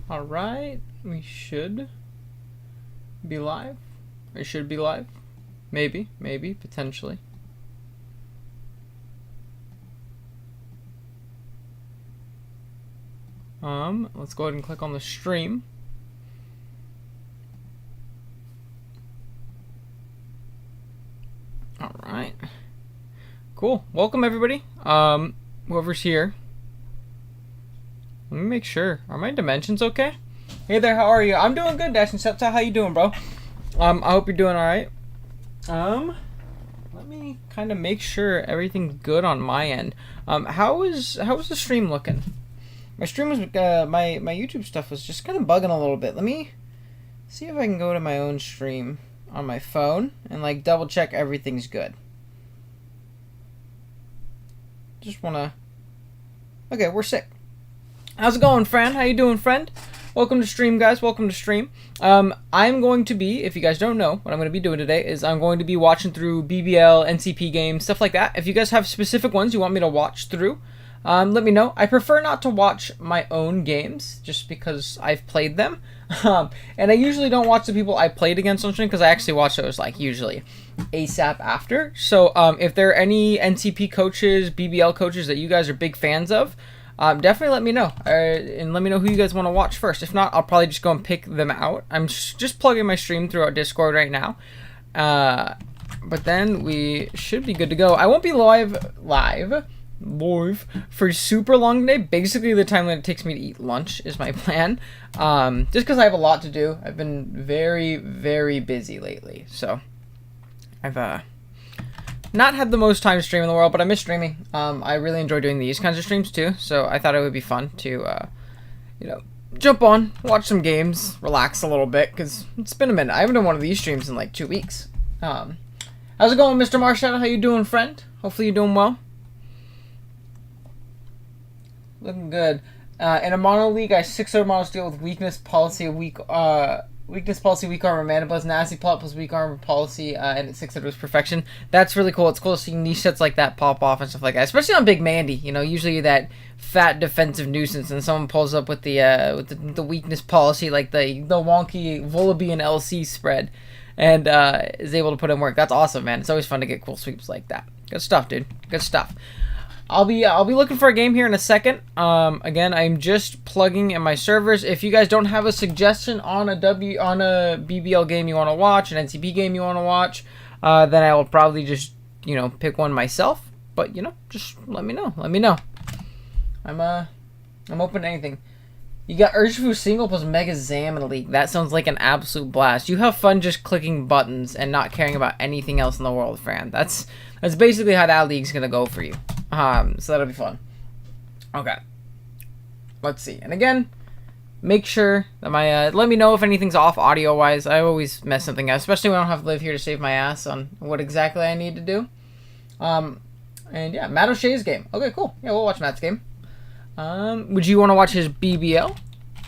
Alright, we should be live. It should be live. Maybe, potentially. Let's go ahead and click on the stream. Alright. Cool. Welcome everybody. Whoever's here. Let me make sure. Are my dimensions okay? Hey there, how are you? I'm doing good, Dash and Septa. How you doing, bro? I hope you're doing alright. Let me kind of make sure everything's good on my end. How is the stream looking? My stream was my YouTube stuff was just kind of bugging a little bit. Let me see if I can go to my own stream on my phone and like double check everything's good. Just wanna. Okay, we're sick. How's it going, friend? How you doing, friend? Welcome to stream, guys. Welcome to stream. I'm going to be, if you guys don't know, what I'm going to be doing today is I'm going to be watching through BBL, NCP games, stuff like that. If you guys have specific ones you want me to watch through, let me know. I prefer not to watch my own games just because I've played them. And I usually don't watch the people I played against on stream because I actually watch those like usually ASAP after. So if there are any NCP coaches, BBL coaches that you guys are big fans of, definitely let me know, and let me know who you guys want to watch first. If not, I'll probably just go and pick them out. I'm just plugging my stream through our Discord right now, but then we should be good to go. I won't be live for super long today. Basically, the time that it takes me to eat lunch is my plan, just because I have a lot to do. I've been very, very busy lately, so I've not had the most time to stream in the world, but I miss streaming. I really enjoy doing these kinds of streams too, so I thought it would be fun to, you know, jump on, watch some games, relax a little bit, because it's been a minute. I haven't done one of these streams in like 2 weeks. How's it going, Mr. Marshall? How you doing, friend? Hopefully you're doing well. Looking good. In a mono league, I 6-0 monos deal with weakness policy, weak armor, mana plus nasty plot plus weak armor policy, and it's 6-0 is perfection. That's really cool. It's cool to see niche sets like that pop off and stuff like that, especially on Big Mandy. You know, usually that fat defensive nuisance, and someone pulls up with the weakness policy, like the wonky Volaby and LC spread, and is able to put in work. That's awesome, man. It's always fun to get cool sweeps like that. Good stuff, dude. Good stuff. I'll be looking for a game here in a second. Again, I'm just plugging in my servers. If you guys don't have a suggestion on a BBL game you want to watch, an NCP game you want to watch, then I will probably just, you know, pick one myself. But, you know, just let me know. Let me know. I'm open to anything. You got Urshifu single plus Mega Zam in the league. That sounds like an absolute blast. You have fun just clicking buttons and not caring about anything else in the world, Fran. That's basically how that league's gonna go for you. So that'll be fun. Okay. Let's see. And again, make sure that my let me know if anything's off audio wise. I always mess something up, especially when I don't have to live here to save my ass on what exactly I need to do. And yeah, Matt O'Shea's game. Okay, cool. Yeah, we'll watch Matt's game. Would you want to watch his BBL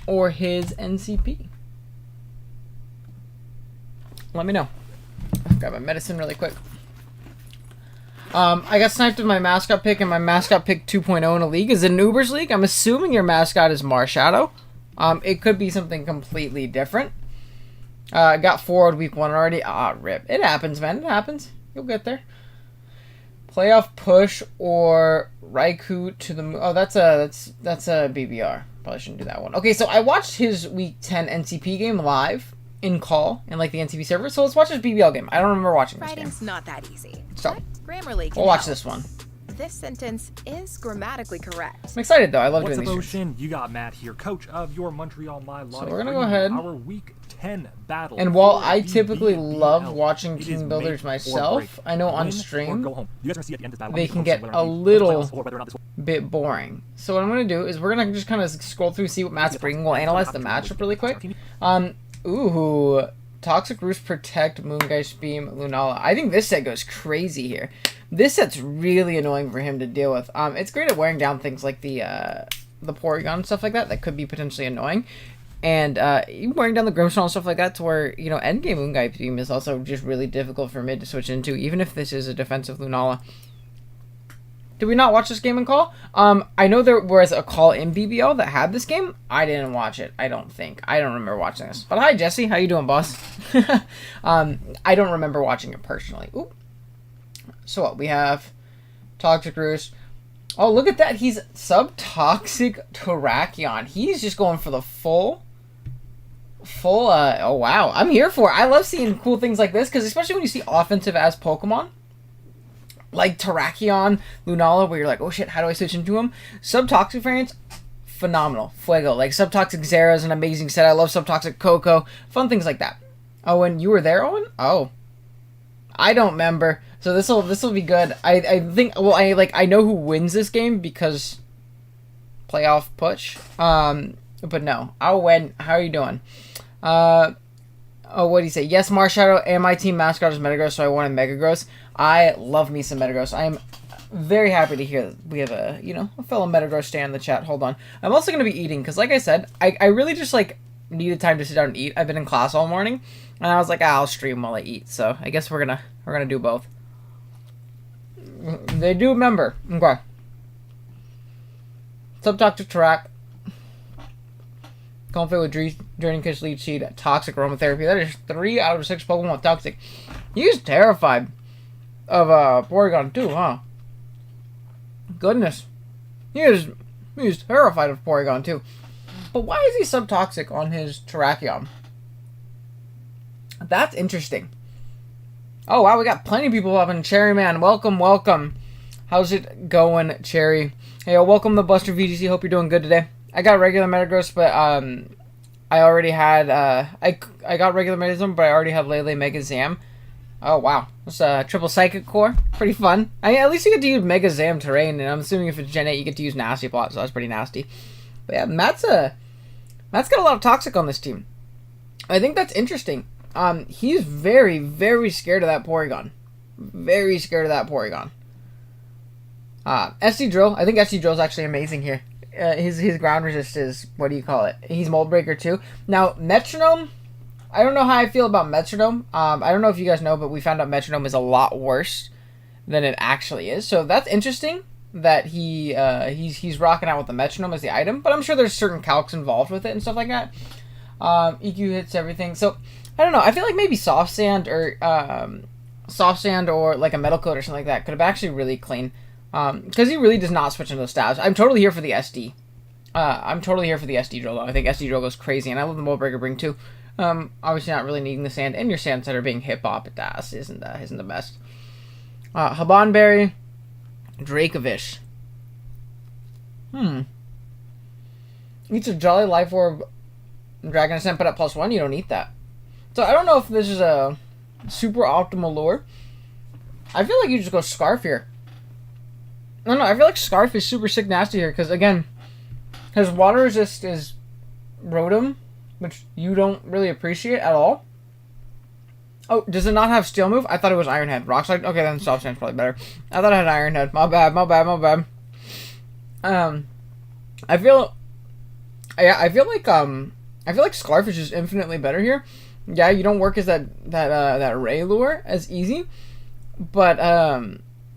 or his NCP? Let me know. Grab my medicine really quick. I got sniped with my mascot pick, and my mascot pick 2.0 in a league. Is it an Ubers league? I'm assuming your mascot is Marshadow. It could be something completely different. I got forward week 1 already. Rip. It happens, man. It happens. You'll get there. Playoff push or Raikou to the moon. Oh, that's a BBR. Probably shouldn't do that one. Okay, so I watched his week 10 NCP game live in call in like the NCP server. So let's watch his BBL game. I don't remember watching this game. Writing's not that easy. So Grammarly can we'll watch help. this one. This sentence is grammatically correct. I'm excited though. I love What's doing up, these streams. Ocean? You got Matt here, coach of your Montreal My So we're gonna go ahead. Our week 10 battle. And while for I the typically BBL, love watching it is team builders make or myself, break. I know on Win or stream go home. You guys are gonna see at the end of this battle, they I'm can gonna get post a whether or not little this- or whether or not this- bit boring. So what I'm gonna do is we're gonna just kind of scroll through, see what Matt's bringing. We'll analyze the matchup really quick. Ooh, Toxic Roost, Protect, Moongeist Beam, Lunala. I think this set goes crazy here. This set's really annoying for him to deal with. It's great at wearing down things like the Porygon and stuff like that. That could be potentially annoying. And wearing down the Grimmsnarl and stuff like that to where, you know, endgame Moongeist Beam is also just really difficult for mid to switch into, even if this is a defensive Lunala. Did we not watch this game in call? I know there was a call in BBL that had this game. I didn't watch it. I don't think. I don't remember watching this. But hi, Jesse. How you doing, boss? I don't remember watching it personally. Ooh. So what? We have Toxic Roost. Oh, look at that. He's Subtoxic Terrakion. He's just going for the full, oh, wow. I'm here for it. I love seeing cool things like this, because especially when you see offensive as Pokemon, like Terrakion, Lunala, where you're like, oh shit, how do I switch into him? Subtoxic variants, phenomenal. Fuego. Like, Subtoxic Zera is an amazing set. I love Subtoxic Coco. Fun things like that. Oh, and you were there, Owen? Oh. I don't remember. So this'll be good. I think, well, I know who wins this game because playoff push. But no. I'll win. How are you doing? Oh, what do you say? Yes, Marshadow and my team mascot is Metagross, so I wanted Megagross. I love me some Metagross. I am very happy to hear that we have a fellow Metagross stan in the chat. Hold on. I'm also going to be eating, because like I said, I really just, needed time to sit down and eat. I've been in class all morning, and I was like, I'll stream while I eat. So I guess we're gonna do both. They do remember. Okay. Subtoxic Tarak. Conflict with Draining Kiss, Leech Seed, Toxic Aromatherapy. That is 3 out of 6 Pokemon with Toxic. He's terrified of Porygon too, huh? Goodness. He's terrified of Porygon too. But why is he Subtoxic on his Terrakion? That's interesting. Oh wow, we got plenty of people up in Cherry Man. Welcome, welcome. How's it going, Cherry? Hey, welcome to Buster VGC. Hope you're doing good today. I got regular Metagross, but I already had I got regular Metagross, but I already have Lele Mega Zam. Oh wow, that's a triple Psychic Core. Pretty fun. At least you get to use Mega Zam terrain, and I'm assuming if it's Gen 8, you get to use Nasty Plot, so that's pretty nasty. But yeah, Matt's got a lot of Toxic on this team. I think that's interesting. He's very, very scared of that Porygon. Very scared of that Porygon. SD Drill. I think SD Drill is actually amazing here. His ground resist is, what do you call it? He's Mold Breaker too. Now, Metronome, I don't know how I feel about Metronome. I don't know if you guys know, but we found out Metronome is a lot worse than it actually is. So that's interesting that he's rocking out with the Metronome as the item. But I'm sure there's certain calcs involved with it and stuff like that. EQ hits everything. So I don't know. I feel like maybe Soft Sand or like a Metal Coat or something like that could have actually really clean. Because he really does not switch into those stabs. I'm totally here for the SD. I'm totally here for the SD Drill though. I think SD Drill goes crazy, and I love the Mold Breaker Bring too. Obviously not really needing the sand, and your sands that are being hit bop at Das isn't the best. Habanberry, Dracovish. Eats a Jolly Life Orb, Dragon Ascent, put up +1. You don't eat that. So I don't know if this is a super optimal lure. I feel like you just go Scarf here. No, I feel like Scarf is super sick nasty here, because again, his water resist is Rotom, which you don't really appreciate at all. Oh, does it not have Steel Move? I thought it was Iron Head. Rock Slide? Okay, then Soft Sand's probably better. I thought I had Iron Head. My bad. I feel like Scarf is just infinitely better here. Yeah, you don't work as that Ray lure as easy, but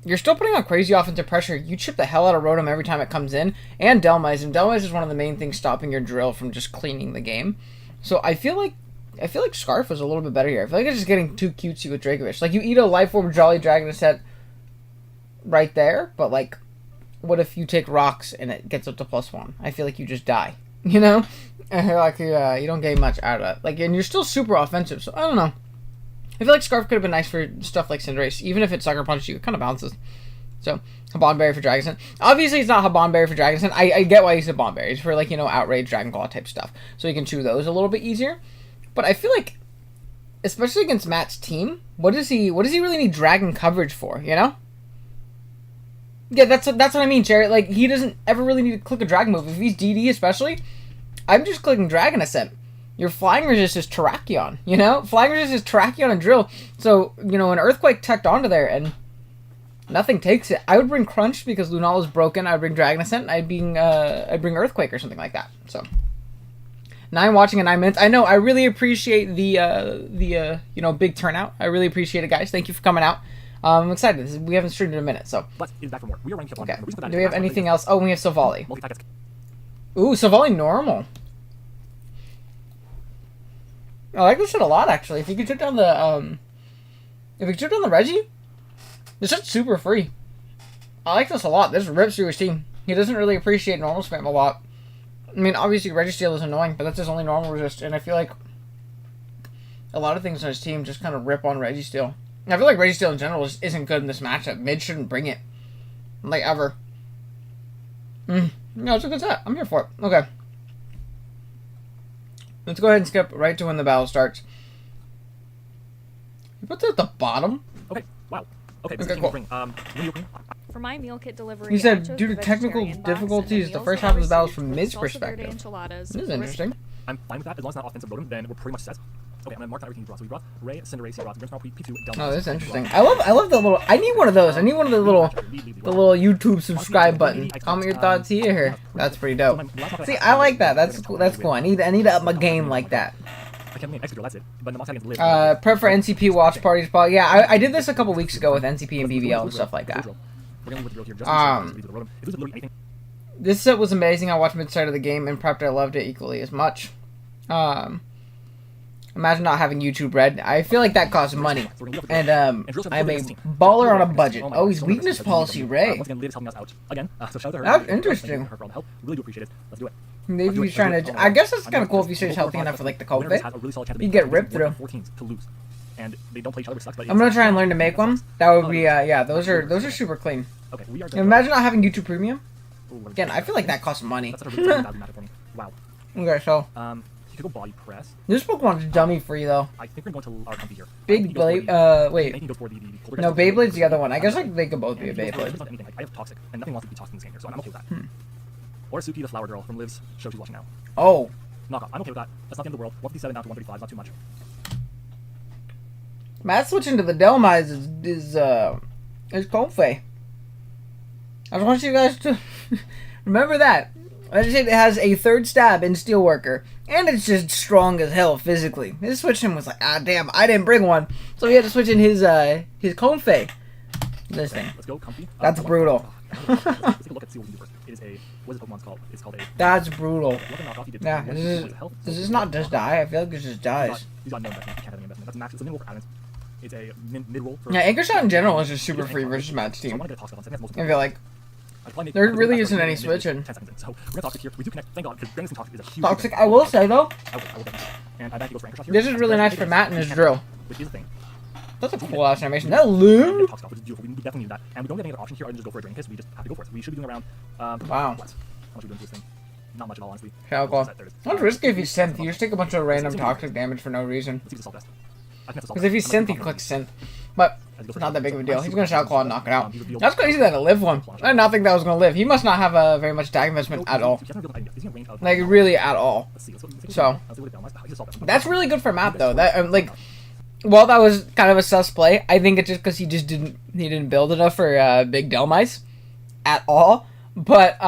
you're still putting on crazy offensive pressure. You chip the hell out of Rotom every time it comes in, and Delmize. And Delmize is one of the main things stopping your drill from just cleaning the game. So I feel like Scarf was a little bit better here. I feel like it's just getting too cutesy with Dracovish. Like, you eat a Life Orb Jolly Dragon set right there, but like, what if you take rocks and it gets up to +1? I feel like you just die. You know? Like, you don't get much out of that. Like, and you're still super offensive, so I don't know. I feel like Scarf could have been nice for stuff like Cinderace. Even if it Sucker Punch you, it kind of bounces. So, Habanberry for Dragon Scent. Obviously, it's not Habanberry for Dragon Scent. I get why he's Habanberry. It's for, like, Outrage, Dragon Claw type stuff. So you can chew those a little bit easier. But I feel like, especially against Matt's team, what does he really need Dragon coverage for, Yeah, that's what I mean, Jared. Like, he doesn't ever really need to click a Dragon move. If he's DD especially, I'm just clicking Dragon Ascent. Your Flying Resist is Terrakion, Flying Resist is Terrakion and Drill. So, an Earthquake teched onto there, and nothing takes it. I would bring Crunch because Lunala's broken. I would bring Dragon Ascent, and I'd bring Earthquake or something like that. So, 9 watching in 9 minutes. I know, I really appreciate the big turnout. I really appreciate it, guys. Thank you for coming out. I'm excited. We haven't streamed in a minute, so. But it is back for more. We are running Okay. Do we have anything else? Oh, we have Savali. Multi-tactics. Ooh, Savali normal. I like this shit a lot, actually. If you could chip down the, if you could chip down the Reggie, this shit's super free. I like this a lot. This rips through his team. He doesn't really appreciate normal spam a lot. I mean, obviously, Registeel is annoying, but that's his only normal resist, and I feel like a lot of things on his team just kind of rip on Registeel. I feel like Registeel in general just isn't good in this matchup. Mid shouldn't bring it. Like, ever. No, it's a good set. I'm here for it. Okay. Let's go ahead and skip right to when the battle starts. You put that at the bottom? Okay, wow. Okay, Okay, cool. For my meal kit delivery, He I said, chose due to the technical vegetarian box, and difficulties, the meals first that half I of the battle is received from was Mid's salsa verde perspective. enchiladas This is with interesting. I'm fine with that as long as it's not offensive rodent, then we're pretty much set. Okay, I'm gonna mark down everything you brought. So we brought Ray, Cinderace, you brought P2, Delma. Oh, that's interesting. I love the little. I need one of those. I need one of the little YouTube subscribe button. Comment your thoughts here. That's pretty dope. See, I like that. That's cool. That's cool. I need to up my game like that. I can't name extra, that's it. But the Mox against live. Prep for NCP watch parties. Yeah, I did this a couple weeks ago with NCP and BBL and stuff like that. We're gonna with the here just if it's literally anything. This set was amazing. I watched mid-side of the game and prepped. I loved it equally as much. Imagine not having YouTube Red. I feel like that costs money. And I'm a baller on a budget. Oh, he's weakness policy Ray. Once again, Liv is helping us out again. So shout out to her. That's interesting. Her for all the help. Really do appreciate it. Let's do it. Maybe he's trying to. I guess it's kind of cool if he stays healthy enough for like the COVID. You get ripped through. To lose. And they don't play each other, which sucks, but I'm gonna try and learn to make one. That would be yeah. Those are super clean. Okay, we are. Imagine not having YouTube Premium. Again, I feel like that costs money. That's a really matchup for me. Wow. Okay, so You could go body press. this Pokemon's dummy free though. I think we're going to our company here. Big Blade. Wait. No, Beyblade's the other one. I guess like they could both be a Beyblade. I have toxic, and nothing wants to be toxic in this game here, so I'm okay with that. Or Suki, the flower girl from Liv's show she's watching now. Oh. Knock off. I'm okay with that. That's not the end of the world. 157 down to 135, not too much. Matt switching to the Delmize is Comfey. I just want you guys to remember that. I just said it has a third stab in Steelworker, and it's just strong as hell physically. His switch in was like, ah damn, I didn't bring one, so he had to switch in his Comfey. This thing. Let's go, comfy. That's brutal. Let's take a look at see what we do first. It is a what is the Pokemon's called? It's called a. That's brutal. What the knockoff he did. Yeah, does this not just die? I feel like this just dies. He's got no investment. He can't have any investment. That's max. It's a mid roll for Adams. It's a mid roll for. Yeah, Anchor Shot in general is just super free versus Matt's So I team. want to get a toxic on. I think that's most I feel like important. there really isn't any switching. 10 seconds in. So we're gonna toxic here. We do connect. Thank God, because Brendan Toxic is a huge. Toxic. I will say though, I will get this. And I bet he goes for Anchor Shot here. this is really nice for Matt and his drill. Which is the thing. That's a cool ass animation. That loom. Toxic off, which is beautiful. We definitely need that. And we don't get any other option here other than just go for a Drain Kiss. We just have to go for it. We should be doing around. Wow. What? How much are we doing to this thing? Not much at all, honestly. Shell Claw. Sounds risky if he's synth. You just take a bunch of random toxic damage for no reason. Let's see if it's all best. Because if he's synth, he clicks synth. But it's not that big of a deal. He's gonna Shell Claw and knock it out. That's crazy that it lived one. I did not think that was gonna live. He must not have very much tag investment at all. Like really at all. So that's really good for Matt though. That like. While that was kind of a sus play, I think it's just because he didn't build enough for big Delmice at all. But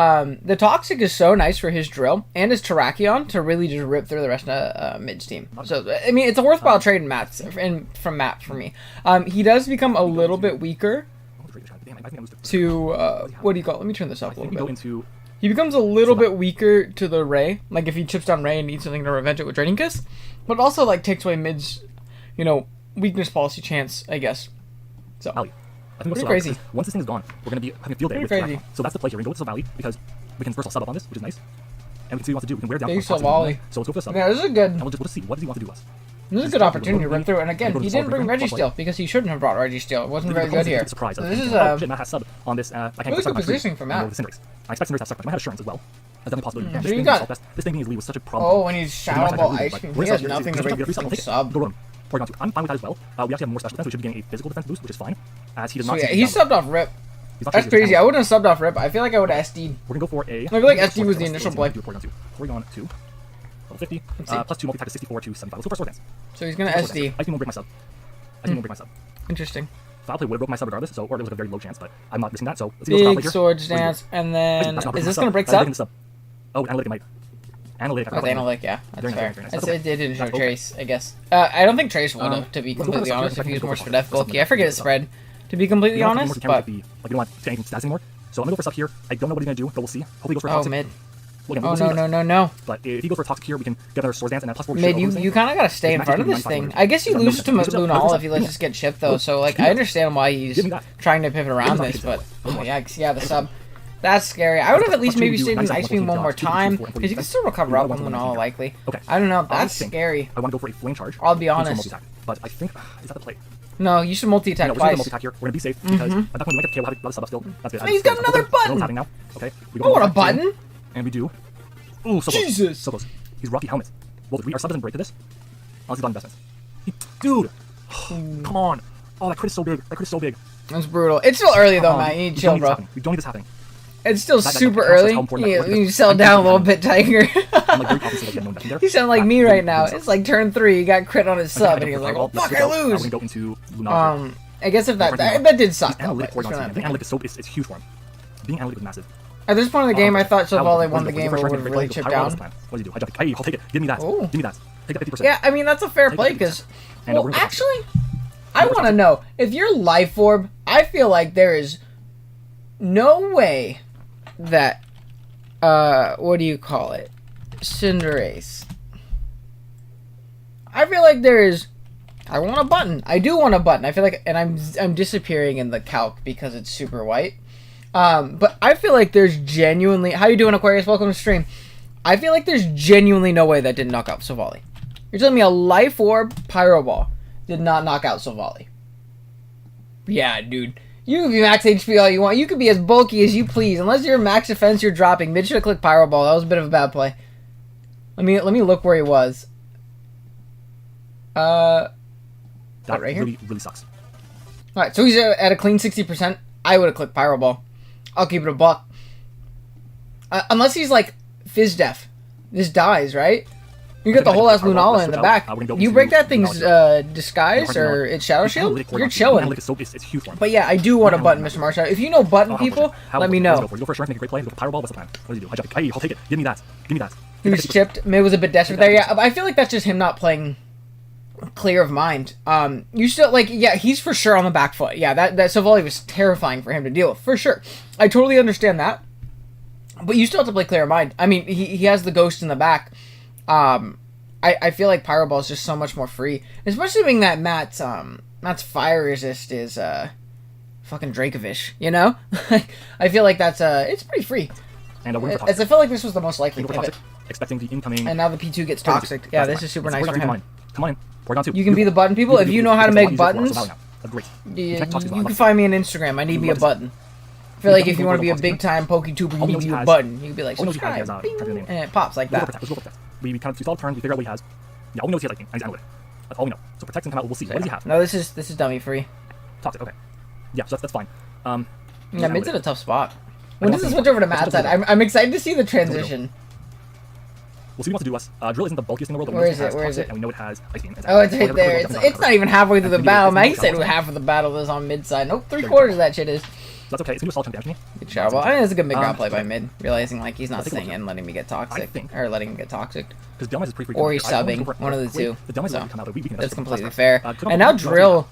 the Toxic is so nice for his drill and his Terrakion to really just rip through the rest of Mid's team. So I mean, it's a worthwhile trade from Matt for me. He does become a little bit weaker to what do you call it? Let me turn this up a little bit. He becomes a little bit weaker to the Ray, like if he chips down Ray and needs something to revenge it with Draining Kiss, but also like takes away Mid's weakness policy chance, I guess. So, pretty crazy. Once this thing is gone, we're going to be having a field day with crazy. So that's the play here. We're going to go with Valley because we can first of all sub up on this, which is nice. And we can see what he wants to do. We can wear down. Big Savali. So let's go for the sub. Yeah, this is a good. And we'll just see what does he want to do to us. This is a good opportunity to run through. And again, he didn't bring Registeel because he shouldn't have brought Registeel. It wasn't very good here. Surprise. So this is shit, Matt has sub on this. really good positioning for Matt. I expect Cinderace to have suck, but I might have Assurance as well. That's definitely a possibility. So you got this thing being his lead was such a problem. Oh, and he's Shadow Ball Ice Cream. He has nothing to bring sub. I'm fine with that as well. We actually have more special defense. We should be getting a physical defense boost, which is fine. As he does not. So yeah, he subbed off Rip. That's crazy. I wouldn't have subbed off Rip. I feel like I would have SD'd. We're gonna go for a. I feel like SD was the initial play. Porygon 2. Level 50. Plus 2 multi-attack to 64 to 75. Let's go for a Sword Dance. So he's gonna SD. I think won't break my sub. I think won't break my sub. Interesting. Foul play would have broke my sub regardless, so or it was a very low chance, but I'm not missing that. So let's Big Sword Dance, and then is this gonna break sub? Oh, analytic might. Analytic. Oh, analytic, yeah, that's fair. It didn't show Okay. Trace, I guess. I don't think Trace would have, to be completely honest, if he was more Spadef bulky. I forget his spread, to be completely We don't have honest. anymore, But we don't want to anything stats anymore. So I'm gonna go for sub here. I don't know what he's gonna do, but we'll see. Hopefully he goes for a oh toxic. mid. Well, again, Oh we'll see no what he no does. no no. But if he goes for a toxic here, we can get another Swords Dance and then plus 4 Mid, you kind of gotta stay in front of this thing. I guess you lose to Lunal if he lets us get chipped though. So like I understand why he's trying to pivot around this, but oh yeah, the sub. That's scary. I would have at least maybe stayed in Ice Beam one more time because you can still recover up on Lunal likely. Okay. I don't know. That's scary. I want to go for a Flame Charge. I'll be into a honest. multi-attack. But I think is that the play? No, you should multi-attack No, we're gonna twice. multi-attack here. We're gonna be safe because at that point we might get KO. We'll have a lot of sub still. That's it. Oh, he's got another button! Tapping now. Okay. We Oh, what a multi-attack button! and we do. Ooh, so close. Jesus! So close. He's Rocky Helmet. Well, our sub doesn't break to this. Unless he's done investments. Dude! Come on! Oh, that crit is so big. That crit is so big. That's brutal. It's still early though, man. You need to We chill, don't need this bro. happening. We don't need this happening. It's still That super counts as early. how important that You is. settle down a little bit, Tiger. I'm like very confident that no investment there. You sound like That me really, right really now. sucks. It's like turn 3. You got crit on his sub, and he was like, "Oh fuck, I We're lose." gonna go into Lunar. I guess if that did suck. Though, Analytic but coordinates. I think analytic is so it's huge for him. Being analytic is massive. at this point in the game, I thought How- Sovali what won do the you game do? or First would rank, really great chip play. Pyro, down. what's the plan? What do you do? I jump. Hey, I'll take it. Give me that. Ooh. Give me that. Take that 50%. Yeah, I mean that's a fair Take play that because, 50%. And well, we're gonna- actually, I want to know if you're Life Orb. I feel like there is no way that what do you call it, Cinderace. I feel like there is. I want a button. I do want a button. I feel like, and I'm disappearing in the calc because it's super white. But I feel like there's genuinely. How you doing, Aquarius? Welcome to stream. I feel like there's genuinely no way that didn't knock out Sovali. You're telling me a Life Orb Pyro Ball did not knock out Sovali? Yeah, dude. You can be max HP all you want. You can be as bulky as you please. Unless you're max defense, you're dropping. Mid should have clicked Pyro Ball. That was a bit of a bad play. Let me look where he was. That right here? really, really sucks. Alright, so he's at a clean 60%. I would have clicked Pyro Ball. I'll keep it a buck. Unless he's like Fizz Def. This dies, right? You got the whole ass Lunala in the back. You break that thing's disguise or its Shadow Shield, you're chilling. It's huge for him. But yeah, I do want a button, Mr. Marshall. If you know button people, let me know. You go for a shark, make a great play. You go for Pyro Ball. What's the plan? What do you do? I jump. Hey, I'll take it. Give me that. Give me that. He was chipped. May was a bit desperate there. Yeah, I feel like that's just him not playing clear of mind. You still like, yeah, he's for sure on the back foot. Yeah, that Sovali was terrifying for him to deal with, for sure. I totally understand that. But you still have to play clear of mind. I mean, he has the ghost in the back. I feel like Pyro Ball is just so much more free, especially being that Matt's fire resist is fucking Dracovish. You know, I feel like that's it's pretty free. And we're As I feel like this was the most likely pivot. Expecting the incoming. And now the P2 gets toxic. Yeah, this is super nice for him. Come on in. Porygon 2. You can be the button people if you know how to make buttons. That's great. You can find me on Instagram. I need me a button. I feel like if you want to be a big time PokeTuber, you need you a button. You can be like subscribe, bing, and it pops like that. Let's go protect. We kind of saw the turn. We figure out what he has. Yeah, all we know is he has lightning. And he's analytic. That's all we know. So protect and come out. We'll see. What does he have? No, this is dummy free. Toxic. Okay. Yeah, so that's fine. Yeah, mid's in a tough spot. When does it switch over to Matt's side? I'm excited to see the transition. We'll see what he wants to do us. Drill isn't the bulkiest in the world. But Where is it? Where is it? And we know it has ice beam. Oh, it's right there. It's not even halfway through the battle. Man, he said half of the battle is on mid side. Nope, 3/4 of that shit is. So that's okay. It's gonna do a solid chunk damage to me. Good job. Well, I think it's a good mid ground play by mid, realizing like he's not staying in, letting me get toxic, or letting him get toxic. Because Delmize is pretty free. Or he's subbing, one of the two. The Delmize So, come out. that's completely fair. And now Drill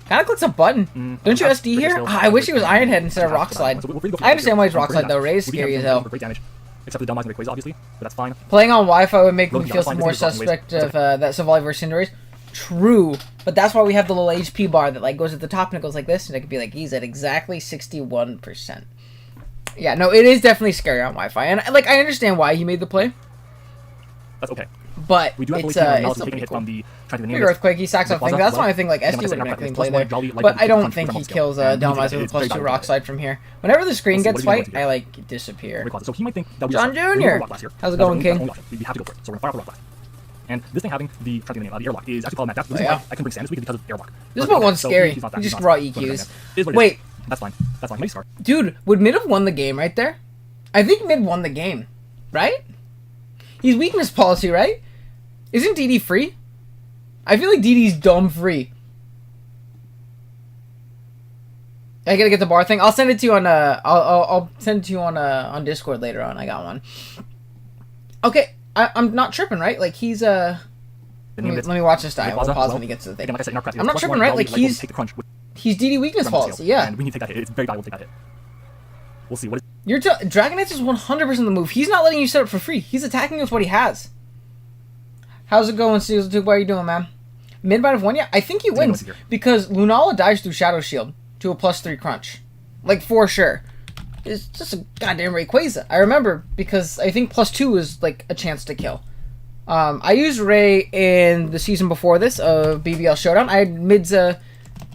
kind of clicks a button. Don't you SD here? I wish he was Iron Head instead of Rock Slide. I understand why he's Rock Slide though. Ray is scary as hell. Great damage. Except for the Delmize and Rayquaza, obviously, but that's fine. Playing on Wi-Fi would make me feel some more suspect of that Sovali versus Cinderace. True, but that's why we have the little HP bar that like goes at the top and it goes like this, and it could be like he's at exactly 61%. Yeah, no, it is definitely scary on Wi-Fi, and like I understand why he made the play. That's okay. But we do have it's still still taking a hit cool. from the trying to Big Earthquake, he sacks off things. That's why I think like SD would have been a clean play there. But I don't think he kills Delmize with a +2 Rock Slide from here. Whenever the screen gets white, I like disappear. So he might think that we John Jr. How's it going, King? We have to go for it. So we're gonna fire off the Rock Blast. And this thing having the trying to name the airlock is actually called That's the reason why I can bring Sand this week because of airlock. This one's scary. He just raw EQs. Wait. That's fine. That's fine. Maybe Scar. Dude, would mid have won the game right there? I think mid won the game, right? He's weakness policy, right? Isn't DD free? I feel like DD's dumb free. I gotta get the bar thing. I'll send it to you on I'll send it to you on Discord later on. I got one. Okay, I'm not tripping, right? Like he's let me watch this die. I'll pause when he gets to the thing. I'm not tripping, right? Like He's DD weakness Grandma's policy, skill, yeah. And we need to take that hit. It's very valuable to take that hit. We'll see. What is... You're Dragon Dance is 100% the move. He's not letting you set up for free. He's attacking with what he has. How's it going, Seals 2? What are you doing, man? Mid-bite of 1? Yeah, I think he wins. Because Lunala dies through Shadow Shield to a +3 crunch. Like, for sure. It's just a goddamn Rayquaza. I remember, because I think +2 is, like, a chance to kill. I used Ray in the season before this of BBL Showdown. I had Mid's,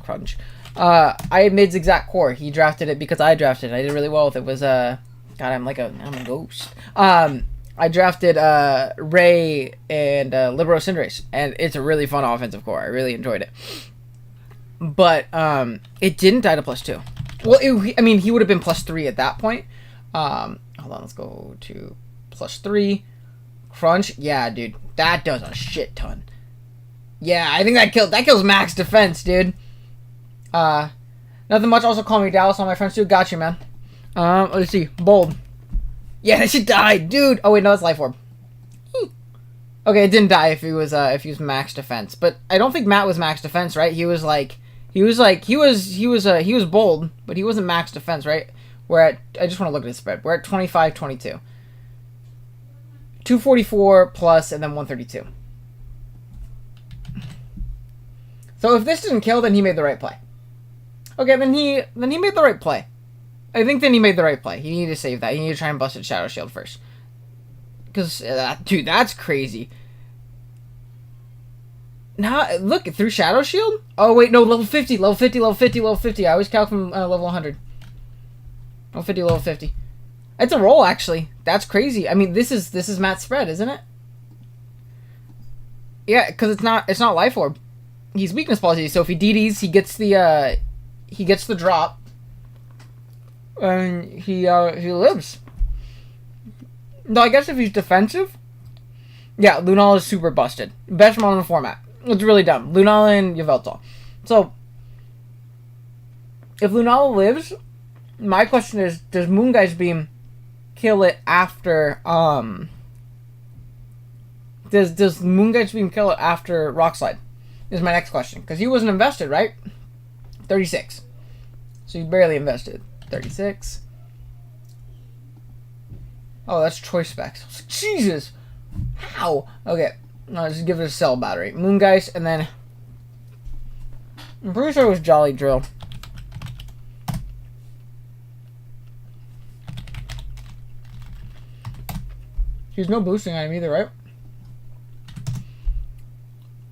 crunch. I had Mid's exact core. He drafted it because I drafted it. I did really well with it. It was, God, I'm a ghost. I drafted Ray and Libero Cinderace, and it's a really fun offensive core. I really enjoyed it. But it didn't die to +2. Well, I mean, he would have been +3 at that point. Hold on, let's go to +3. Crunch, yeah, dude, that does a shit ton. Yeah, I think that kills max defense, dude. Nothing much. Also, call me Dallas. All my friends too. Got you, man. Let's see. Bold. Yeah, that shit died, dude. Oh wait, no, it's Life Orb. Okay, it didn't die if he was max defense, but I don't think Matt was max defense, right? He was bold, but he wasn't max defense, right? I just want to look at his spread. We're at 25-22. 244 plus and then 132. So if this didn't kill, then he made the right play. Okay, then he made the right play. I think then he made the right play. He needed to save that. He needed to try and bust a Shadow Shield first. Because, dude, that's crazy. Now, look, through Shadow Shield? Oh, wait, no, level 50, level 50, level 50, level 50. I always calc from level 100. Level 50, level 50. It's a roll, actually. That's crazy. I mean, this is Matt's spread, isn't it? Yeah, because it's not Life Orb. He's weakness policy, so if he DDs, he gets the drop. And he lives. No, I guess if he's defensive, yeah, Lunala is super busted. Best mono in the format. It's really dumb. Lunala and Yveltal. So, if Lunala lives, my question is, does Moongeist Beam kill it after, does Moongeist Beam kill it after Rock Slide? Is my next question. Because he wasn't invested, right? 36. So he's barely invested. 36. Oh, that's choice specs. Jesus! How? Okay. No, just give it a cell battery. Moongeist, and then... I'm pretty sure it was Jolly Drill. There's no boosting on him either, right?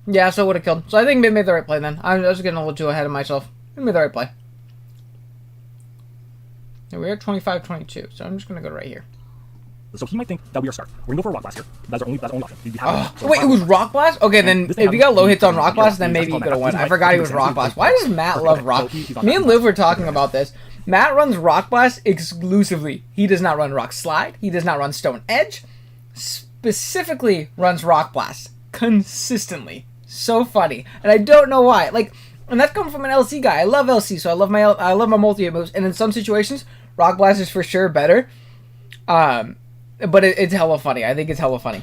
Yeah, so it would have killed. So I think they made the right play then. I was getting a little too ahead of myself. They made the right play. Yeah, we're at 25-22, so I'm just going to go right here. So he might think that we are scarred. We're going to go for a Rock Blast here. That's our only option. Wait, it was Rock Blast? Okay, then if you got low hits on Rock Blast, then maybe you could have won. I forgot he was Rock Blast. Why does Matt love Rock? Me and Liv were talking about this. Matt runs Rock Blast exclusively. He does not run Rock Slide. He does not run Stone Edge. Specifically runs Rock Blast. Consistently. So funny. And I don't know why. Like, and that's coming from an LC guy. I love LC, so I love my multi-hit moves. And in some situations, Rock Blast is for sure better. But it's hella funny. I think it's hella funny.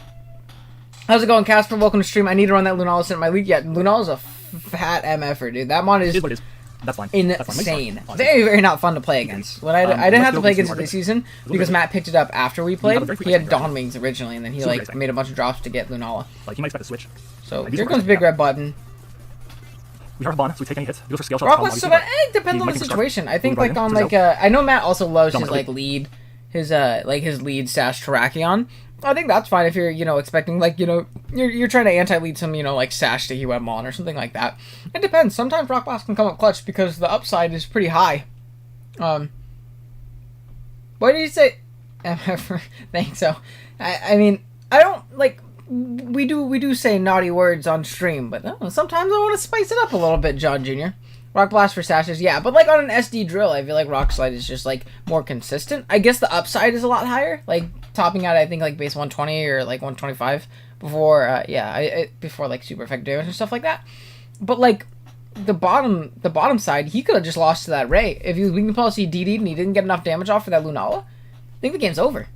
How's it going, Casper? Welcome to stream. I need to run that Lunala in my league. Yeah, Lunala's a fat MFer, dude. That mon is That's fine. Insane. That's fine. Very, very not fun to play against. When I didn't have to play against it this season because Matt picked it up after we played. He had Dawn Wings originally, and then he like made a bunch of drops to get Lunala. Like he might expect to switch. So here comes Big Red Button. We have a bond, so we take any hits. We go for scale shots. Rock Blast, so it depends on the situation. I think like on like I know Matt also loves his like lead, his lead Sash Terrakion. I think that's fine if you're, expecting, like, you're trying to anti-lead some, like, Sash to Huemon or something like that. It depends. Sometimes Rock Blast can come up clutch because the upside is pretty high. What did you say? Thanks, so. I mean, I don't, like, we do say naughty words on stream, but sometimes I want to spice it up a little bit, John Jr. Rock Blast for Sashes, yeah, but, like, on an SD drill, I feel like Rock Slide is just, like, more consistent. I guess the upside is a lot higher, like, topping out, I think, like, base 120 or, like, 125 before, before, like, super effective damage and stuff like that. But, like, the bottom side, he could have just lost to that Ray. If he was weakness policy DD'd and he didn't get enough damage off for that Lunala, I think the game's over.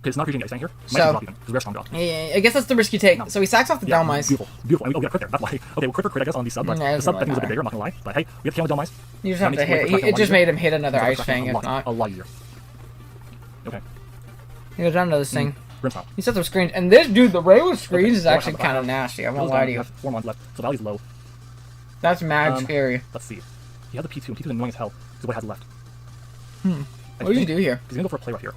it's not creating anything here. Might So- drop even, because we're strong drop. Yeah, I guess that's the risk you take. No. So he sacks off the Down Mice. Beautiful, beautiful. And we got crit there. That's why. Okay, well, crit for crit, I guess, on the sub, but Yeah, it the sub, I doesn't think, was a bit really bigger, I'm not gonna lie. But hey, we have to kill the Down Mice. You just That have to makes hit. the It just easier. made him hit another Makes Ice the Fang, a if not. lot easier. Okay. He goes down to this thing. Rim style. He set some screens. And this dude, the Ray with screens is Okay, actually kind of nasty. I won't Goes lie down, to we you. have 4 mons left, so Valley's low. That's mad scary. Let's see. He has the P2, and P2 is annoying as hell, is what he has left. What did you do here? He's gonna go for a play right here.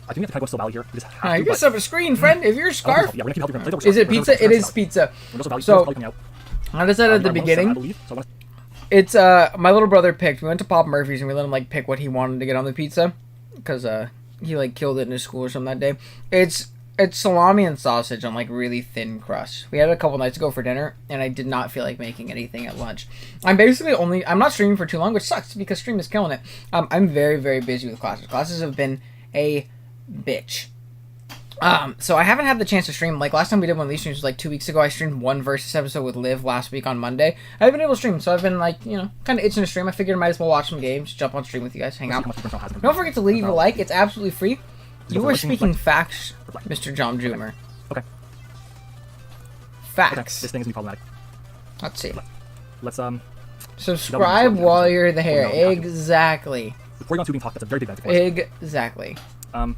I think we have to kind of go still Valley here. We just have You to, get up a screen, friend. If you're Scarf. Yeah, we're gonna keep helping him. Is it pizza? It is pizza. So, I decided at the beginning, it's my little brother picked. We went to Pop Murphy's and we let him like pick what he wanted to get on the pizza, because he like killed it in his school or something that day. It's salami and sausage on like really thin crust. We had it a couple nights ago for dinner, and I did not feel like making anything at lunch. I'm not streaming for too long, which sucks because stream is killing it. I'm very, very busy with classes. Classes have been a bitch. So I haven't had the chance to stream. Like last time we did one of these streams was like 2 weeks ago. I streamed one Versus episode with Liv last week on Monday. I haven't been able to stream, so I've been like, kind of itching to stream. I figured I might as well watch some games, jump on stream with you guys, hang out. Don't forget to leave a like. It's absolutely free. You were speaking facts, Mr. John Jumer. Okay. Facts. This thing is gonna be problematic. Let's see. Let's Subscribe while you're there. No, Exactly. before you go on tubing talk, that's a very big benefit for us. Exactly. What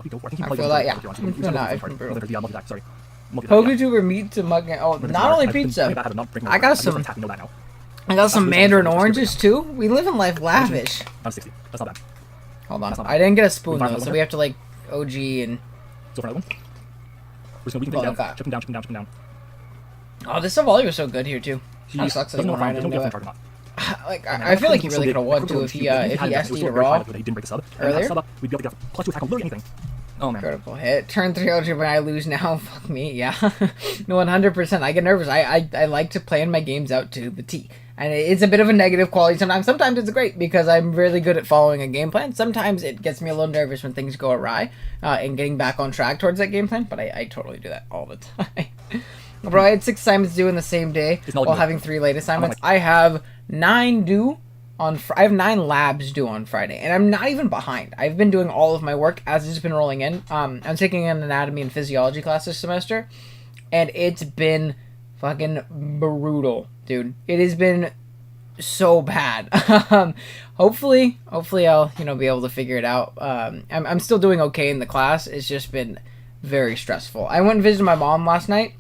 do you go for? I think I you feel probably that, go yeah. for it if you want to. No, Yeah, it's brutal. yeah, multi-attack, sorry. Multi-attack, yeah. PokeTuber meat to mug. Oh, not only pizza. I got some. Attack, know that now. I got some mandarin oranges too. We live in life lavish. I'm 60. That's not bad. Hold on. That's not bad. I didn't get a spoon Fine, though, one so more. we have to like OG and. So for another one. We can take Oh, him okay. down. Chip him down, chip him down, chip him down. Oh, this Savali was so good here too. He That sucks that doesn't he know went if right I'm into charge or it. not. Like I feel like he really could have won too if he SD'd a raw. He didn't break the sub. Earlier? Sub up, we'd be able to get +2 attack on literally anything. Oh man. Critical hit. Turn 3 OG when I lose now. Fuck me. Yeah. No, 100%. I get nervous. I like to plan my games out to the T. And it's a bit of a negative quality sometimes. Sometimes it's great because I'm really good at following a game plan. Sometimes it gets me a little nervous when things go awry and getting back on track towards that game plan. But I totally do that all the time. Bro, I had 6 assignments due in the same day while having 3 late assignments. I have 9 due. I have 9 labs due on Friday, and I'm not even behind. I've been doing all of my work as it's been rolling in. I'm taking an anatomy and physiology class this semester, and it's been fucking brutal, dude. It has been so bad. Hopefully I'll be able to figure it out. I'm still doing okay in the class. It's just been very stressful. I went and visited my mom last night.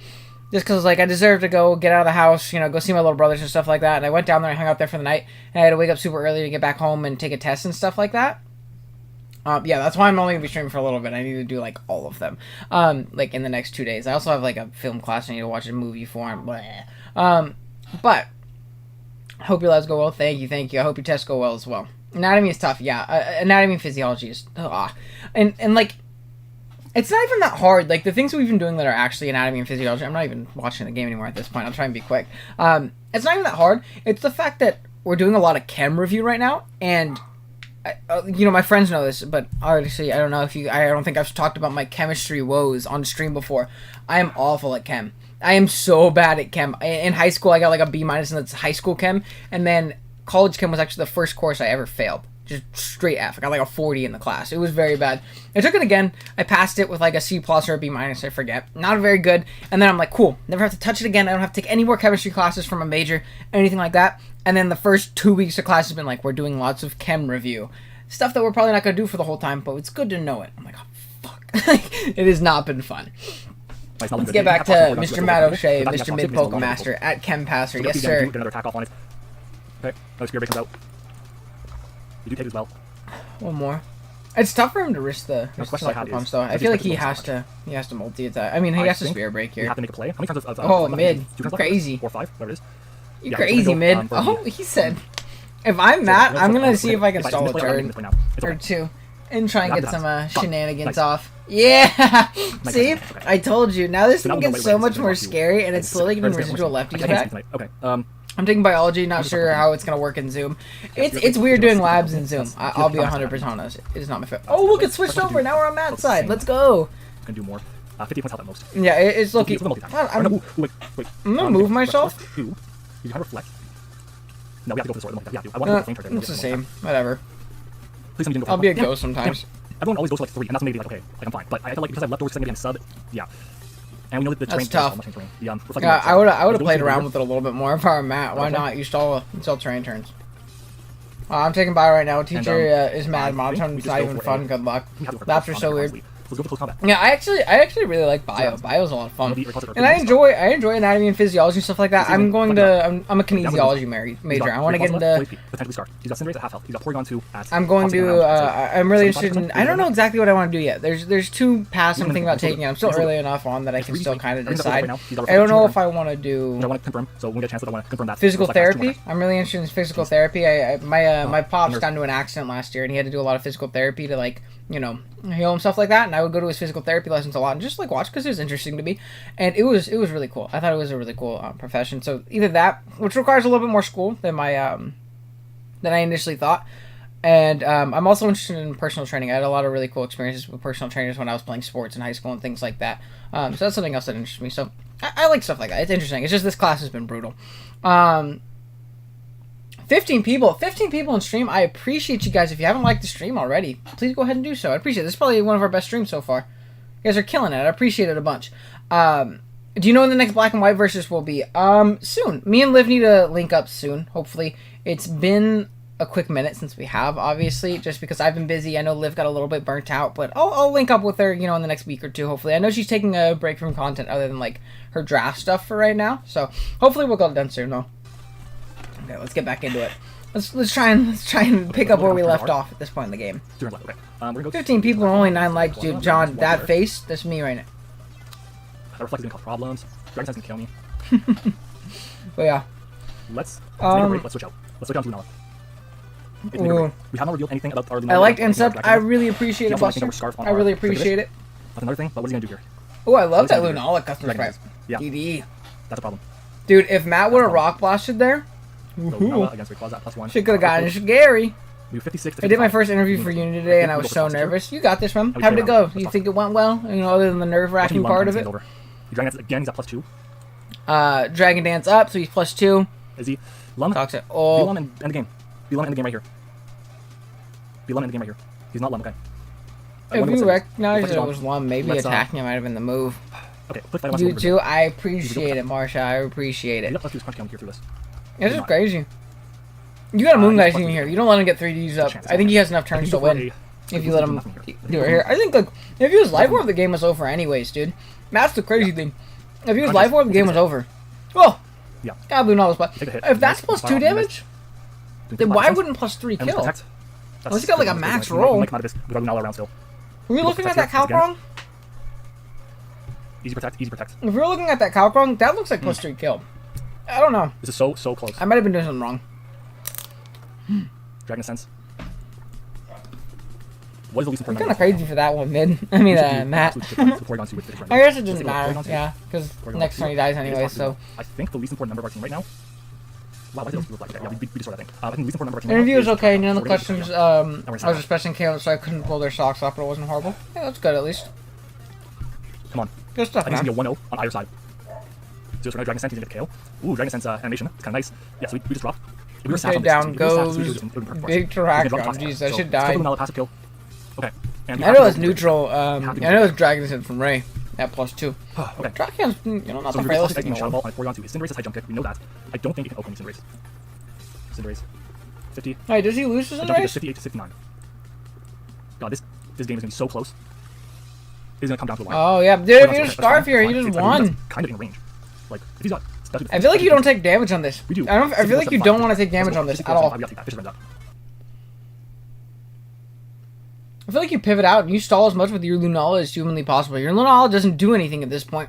Just because, like, I deserve to go get out of the house, go see my little brothers and stuff like that. And I went down there and hung out there for the night. And I had to wake up super early to get back home and take a test and stuff like that. Yeah, that's why I'm only going to be streaming for a little bit. I need to do, like, all of them. Like, in the next 2 days. I also have, like, a film class I need to watch a movie for. But, hope your labs go well. Thank you. I hope your tests go well as well. Anatomy is tough, yeah. Anatomy and physiology is... And, like... It's not even that hard. Like, the things we've been doing that are actually anatomy and physiology, I'm not even watching the game anymore at this point. I'll try and be quick. It's not even that hard. It's the fact that we're doing a lot of chem review right now, and, my friends know this, but obviously, I don't think I've talked about my chemistry woes on stream before. I am awful at chem. I am so bad at chem. In high school, I got like a B- and that's high school chem, and then college chem was actually the first course I ever failed. Just straight F. I got like a 40 in the class. It was very bad. I took it again. I passed it with like a C+ or a B-, I forget. Not very good. And then I'm like, cool. Never have to touch it again. I don't have to take any more chemistry classes from a major, anything like that. And then the first 2 weeks of class has been like, we're doing lots of chem review. Stuff that we're probably not going to do for the whole time, but it's good to know it. I'm like, oh, fuck. It has not been fun. Let's get back to Mr. Matt O'Shea, Mr. Mid Pokemaster at Chem Passer. Yes, sir. Another attack off on it. Okay, another spear break comes out. You do take as well. One more. It's tough for him to risk the question punch, though. I feel like he has to multi-attack. I mean, he has to spear break You here. have to make a play. How many turns of Oh, mid. Two turns left? Crazy. 4 or 5, whatever it is. You Yeah, crazy, go, mid. for Oh, he said, if I'm Matt, I'm going to see if I can stall a turn or 2 and try and get some shenanigans off. Yeah! See? I told you. Now this thing gets so much more scary, and it's slowly getting residual lefties back. Okay, I'm taking biology, not sure how it's going to work in Zoom. It's weird doing labs in Zoom. I'll be 100% honest. It is not my favorite. Oh, look, it switched over. Now we're on Matt's side. Let's go. Gonna do more. 50 points health at most. Yeah, it's looking... I'm gonna move myself. You can reflect. No, we have to go for the sword. Yeah, I want to go for the flame turret. It's the same. Whatever. Please send me into I'll be a Damn, ghost sometimes. damn. Everyone always goes for like 3, and that's maybe like okay, like I'm fine. But I feel like because I left doors sitting getting sub, yeah. And we know that the That's terrain tough. is terrain. The Yeah, I would have played around with it a little bit more if I were Matt. Why Okay. not? You stall terrain turns. I'm taking by right now. Teacher is mad. Monotone. It's not even fun. Good luck. Maps are so weird. Let's go for close combat. Yeah, I actually really like bio. Yeah. Bio's a lot of fun, Maybe request it or and I quick enjoy anatomy and physiology and stuff like that. I'm going to I'm a kinesiology major. I want to get into. potentially scarred. He's got Cinderace at half health. He's got Porygon 2 at. I'm going to. I'm really interested in. 75%. I don't know exactly what I want to do yet. There's 2 paths I'm thinking about taking. I'm still early enough on that I can still kind of decide. I don't know if I want to do. I want to confirm. So when we get a chance, I want to confirm that. Physical It's like therapy. I'm really interested in physical therapy. My pops got into an accident last year, and he had to do a lot of physical therapy to like heal him, stuff like that. And I would go to his physical therapy lessons a lot and just like watch because it was interesting to me, and it was really cool. I thought it was a really cool profession. So either that, which requires a little bit more school than than I initially thought. And I'm also interested in personal training. I had a lot of really cool experiences with personal trainers when I was playing sports in high school and things like that. So that's something else that interests me. So I like stuff like that. It's interesting. It's just this class has been brutal. 15 people in stream. I appreciate you guys. If you haven't liked the stream already, please go ahead and do so. I appreciate it. This is probably one of our best streams so far. You guys are killing it. I appreciate it a bunch. Do you know when the next Black and White versus will be? Soon. Me and Liv need to link up soon, hopefully. It's been a quick minute since we have, obviously, just because I've been busy. I know Liv got a little bit burnt out, but I'll link up with her, in the next week or two, hopefully. I know she's taking a break from content other than, like, her draft stuff for right now, so hopefully we'll get it done soon, though. Okay, let's get back into it. Let's try and pick up where we left off at this point in the game. Okay. We're gonna go 15 people and only 9 likes, dude. John, that face, that's me right now. That reflects gonna cause problems. Dragon Sense can kill me. But yeah. Let's take a break. Let's switch out. Let's switch out to Lunala. Ooh. We have not revealed anything about our Lunala. I liked NCP. I really appreciate it, Buster. I really appreciate it. That's another thing, but what is he gonna do here? Oh, I love that Lunala custom Dragon sprite. Yeah. DD. That's a problem. Dude, if Matt would have rock blasted there, So Lunala against Rayquaza at +1. shit could have gotten scary. We do 56 to I did my 55. first interview for Unity today, and I was so nervous. You got this, man. How did it go? You think it went well? Other than the nerve-wracking part of it. Dragon Dance again. He's at +2. Dragon Dance up, so he's +2. Is he? Lum. Toxic. Be Oh, Lum and end the game. Be Lum and end the game right here. Be Lum and end the game right here. He's not Lum. Okay. if you recognize Let's it go. was Lum, maybe Let's, attacking him might have been the move. Okay. Quick fight. You too. I appreciate it, Marsha. I appreciate He's it. at +2 crunch count here through this. This is crazy. You got a Moon Guy team here. You don't let him get 3Ds up. I think he has enough turns to win. If you let him do it here. I think, like, if he was Life Orb, the game was over anyways, dude. That's the crazy thing. If he was Life Orb, the game was over. Well, Yeah. God, Blue Knowledge, but Take a hit. if that's Nice. +2 damage, then why wouldn't +3 And kill? protect. Unless he got, like, a max roll. Might come out of this with Lunala around still. Were we looking at that Protect here, Calcrong? Easy protect. Easy protect. If we were looking at that Calcrong, that looks like +3 kill. I don't know. This is so close. I might have been doing something wrong. Dragon Sense. What is the least I'm important? kind of crazy for that one, mid. I mean, Matt. I guess it doesn't matter, yeah, because next turn he dies anyway, so. I think the least important member of our team right now. Wow, why did those look like that? Yeah, we destroyed that thing. I think the least important member of our team. The interview was okay, none of the we're gonna- questions, I was expecting KO, so I couldn't pull their socks off, but it wasn't horrible. Yeah, that's good at least. Come on. Good stuff, I think it's man. gonna be a 1-0 on either side. So for now, Dragon Sense, he's gonna get KO. Ooh, Dragon Sense animation. It's kind of nice. Yeah, so we just drop. If we were Okay, on this, down if we were sassed, goes we would've been perfect for us. Big He's gonna drop Terrakion. toxic. Jeez, that So, shit let's died. go Lunala, passive kill. Okay. And I know it's neutral, I know it's Dragon Dance from Ray at +2. Okay. Dragion's, not So the we realistic taking Shadow one. Ball on Porygon 2. His Cinderace is high jump kick. We know that. I don't think he can open Cinderace. Cinderace. 50. Wait, does he lose his Jump kick is race? 58 to 69. God, this game is gonna be so close. It's gonna come down to the wire. Oh, yeah, dude, if you just Scarf here, he just won. Kind of in range. Like, if he's got. I feel like you don't take damage on this. We do. I feel like you don't want to take damage on this at all. We got to take that. Fisher runs out. I feel like you pivot out and you stall as much with your Lunala as humanly possible. Your Lunala doesn't do anything at this point.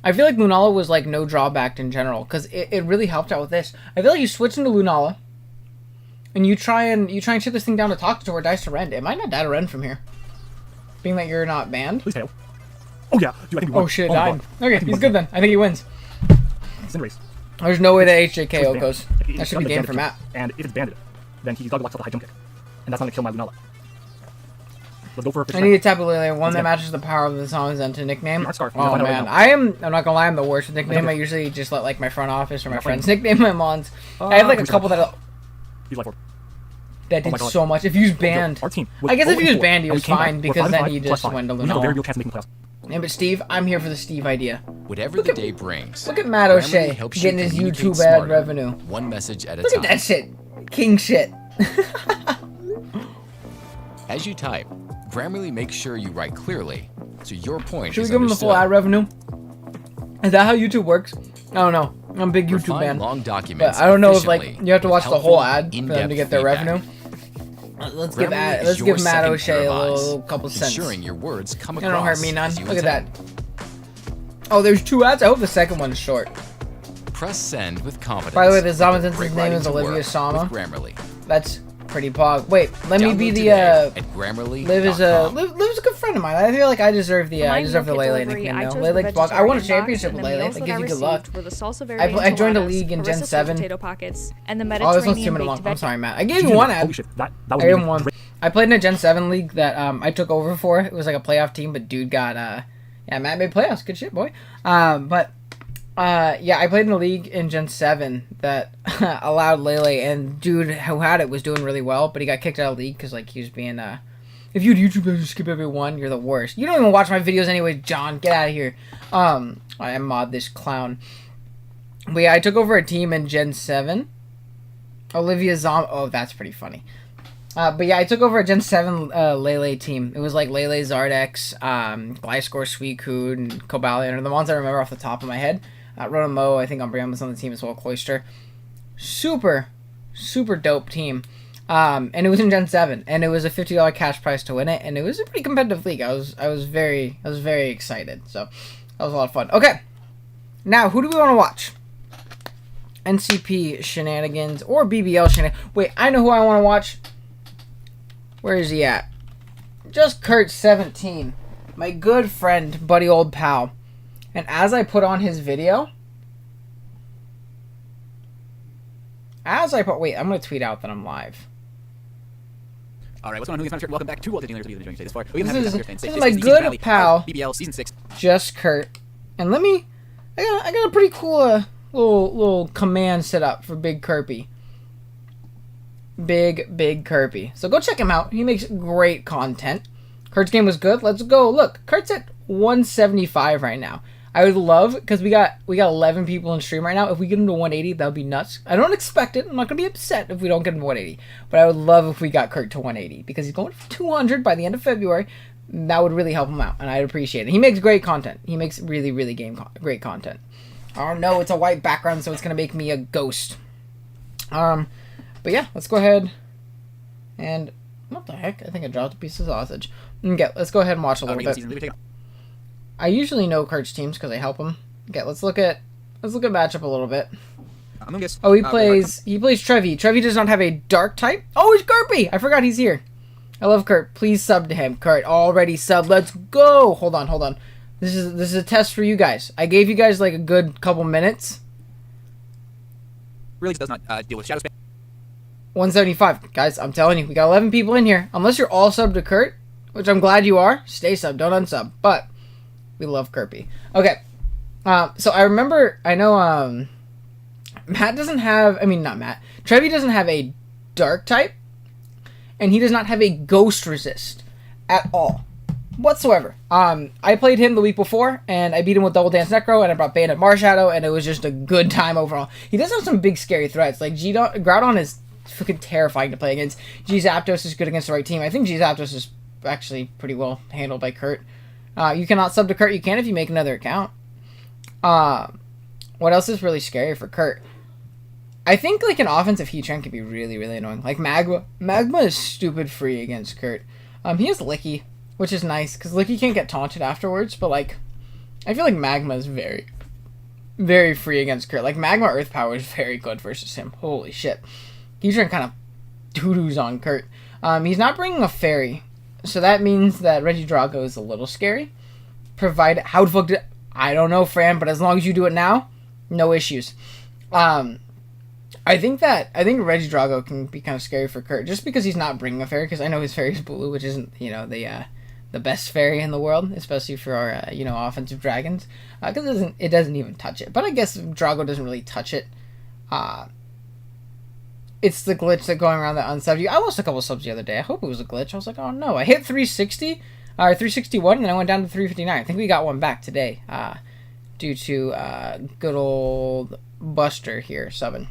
I feel like Lunala was like no drawback in general because it really helped out with this. I feel like you switch into Lunala and you try and ship this thing down to Toxicity or dies to Rend. It might not die to Rend from here, being that you're not banned. Please tail. Oh yeah, dude, I think he won. Oh shit, my died. God. Okay, he's good then. I think he wins. Cinderace. There's no way that HJKO Banned. goes. If That it's should be banded, game for Matt. And if it's banded, then he dog blocks out the high jump kick, and that's not gonna kill my Lunala. Let's go for a Fisher I Rend. need a tabulator, one that Yeah. matches the power of the song's Enta nickname. Art Scarf, Oh you'll find out right man, now. I'm not gonna lie, I'm the worst with nickname. I usually just let like my front office or my friends nickname my mons. I have like a Who's couple that? that. He's like 4. That Oh did my God. so much. If he was Yo, banned, our team. I guess if he was 0-4, banned, he and we was came back. fine We're because then 5-5 he plus just 5. dwindled We and have a very all. real chance of making the playoffs. Yeah, but Steve, I'm here for the Steve idea. Whatever the day brings. Look at Matt Grammarly O'Shea helps you getting his communicate YouTube ad smarter, revenue. one message at a Look time. at that shit. King shit. As you type, Grammarly makes sure you write clearly, so your point Should we is give him the full ad revenue? Is that how YouTube works? I don't know. I'm a big YouTube Refine man. long But documents I don't know if like efficiently you have to with watch the whole helpful, ad for them to in-depth get their feedback. revenue. Let's give Grammarly is let's your give Matt second O'Shea pair a of eyes, little couple cents. ensuring your words come That across don't hurt me none. as you Look at that. intend. Oh, there's 2 ads. I hope the second one's short. Press send with confidence. By the way, the and put Zamazin's great name writing is to Olivia work Sama. with Grammarly. That's pretty pog. Wait, let me be Download the today at Grammarly.com. Liv is a good friend of mine. I feel like I deserve the For my I deserve the meal kit Lele delivery, nickname. I No, chose Lele's the blog. I won a vegetarian championship box, with and the Lele. meals That that gives I you good luck. received were the salsa verde I joined a enchiladas, league in harissa Gen sweet 7. potato pockets, and the Oh, this one's Mediterranean 2 minutes long. baked I'm veg. sorry, Matt. I gave you one ad. Holy shit, that was I gave him amazing. one. Great. I played in a Gen 7 league that I took over for. It was like a playoff team, but dude got yeah, Matt made playoffs. Good shit, boy. Yeah, I played in a league in Gen 7 that allowed Lele, and dude who had it was doing really well, but he got kicked out of the league because like he was being if you had YouTube you skip every one, you're the worst. You don't even watch my videos anyway, John. Get out of here. I mod this clown. But yeah, I took over a team in Gen 7. Olivia Zom. Oh, that's pretty funny. But yeah, I took over a Gen 7 Lele team. It was like Lele, Zardex, Gliscor, Suicune, and Cobalion are the ones I remember off the top of my head. Rotomo, I think Umbreon was on the team as well, Cloyster. Super dope team. And it was in Gen 7, and it was a $50 cash prize to win it, and it was a pretty competitive league. I was very excited. So that was a lot of fun. Okay. Now, who do we want to watch? NCP shenanigans or BBL shenanigans. Wait, I know who I want to watch. Where is he at? Just Kurt 17. My good friend, buddy old pal. And as I put on his video, wait, I'm going to tweet out that I'm live. All right, what's going on? Who's Welcome back to What the Dealers Video this far. This is my good pal, BBL Season 6. Just Kurt. And I got a pretty cool little command set up for Big Kirby. Big Kirby. So go check him out. He makes great content. Kurt's game was good. Let's go. Look, Kurt's at 175 right now. I would love, because we got 11 people in stream right now. If we get him to 180, that would be nuts. I don't expect it. I'm not going to be upset if we don't get him to 180. But I would love if we got Kurt to 180, because he's going for 200 by the end of February. That would really help him out, and I'd appreciate it. He makes great content. He makes really great content. Oh no, it's a white background, so it's going to make me a ghost. But yeah, let's go ahead and... What the heck? I think I dropped a piece of sausage. Okay, let's go ahead and watch a little bit. I usually know Kurt's teams because I help him. Okay, let's look at matchup a little bit. I'm gonna guess. Oh, he plays Trevi. Trevi does not have a dark type. Oh, it's Kirby! I forgot he's here. I love Kurt. Please sub to him. Kurt already subbed. Let's go. Hold on. This is a test for you guys. I gave you guys like a good couple minutes. Really does not deal with shadow spam. 175. Guys, I'm telling you, we got 11 people in here. Unless you're all subbed to Kurt, which I'm glad you are. Stay subbed, don't unsub. But we love Kirby. Okay. So I know Matt doesn't have, not Matt. Trevi doesn't have a dark type, and he does not have a ghost resist at all whatsoever. I played him the week before, and I beat him with Double Dance Necro, and I brought Bandit Marshadow, and it was just a good time overall. He does have some big scary threats. Like Groudon is freaking terrifying to play against. G Zapdos is good against the right team. I think G Zapdos is actually pretty well handled by Kurt. You cannot sub to Kurt. You can if you make another account. What else is really scary for Kurt? I think like an offensive Heatran can be really, really annoying. Like Magma. Magma is stupid free against Kurt. He has Licky, which is nice because Licky can't get taunted afterwards. But like, I feel like Magma is very, very free against Kurt. Like Magma Earth Power is very good versus him. Holy shit. Heatran kind of doo-doos on Kurt. He's not bringing a fairy, so that means that Regidrago is a little scary. Provided, how the fuck did... I don't know, Fran, but as long as you do it now, no issues. I think Regidrago can be kind of scary for Kurt, just because he's not bringing a fairy, because I know his fairy is blue, which isn't, the best fairy in the world, especially for our, offensive dragons, because it doesn't even touch it. But I guess Drago doesn't really touch it. it's the glitch that going around that unsub you. I lost a couple subs the other day. I hope it was a glitch. I was like, oh no, I hit 360 or 361, and then I went down to 359. I think we got one back today, due to good old Buster here subbing.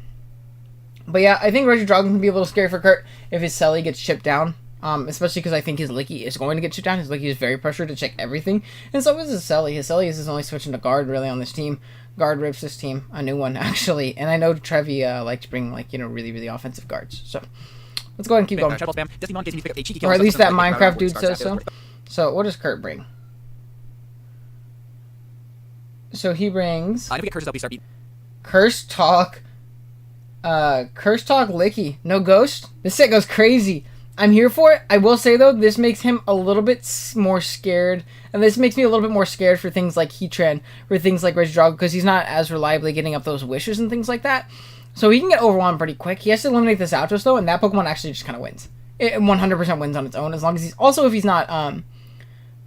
But yeah, I think Reggie Dragon can be a little scary for Kurt if his Selly gets chipped down. Especially because I think his Licky is going to get chipped down. His Licky is very pressured to check everything. And so is his Selly. His Selly is his only switching to guard, really, on this team. Guard rips this team. A new one, actually. And I know Trevi likes to bring, like, you know, really, really offensive guards. So, let's go ahead and keep going. Or at least that Minecraft dude says so. So, what does Kurt bring? So, he brings... I think Curse up, start Curse Talk. Curse Talk Licky. No Ghost. This set goes crazy. I'm here for it. I will say, though, this makes him a little bit more scared. And this makes me a little bit more scared for things like Heatran, for things like Regidrago, because he's not as reliably getting up those wishes and things like that. So he can get overwhelmed pretty quick. He has to eliminate this Outros, though, and that Pokemon actually just kind of wins. It 100% wins on its own, as long as he's... Also, if he's not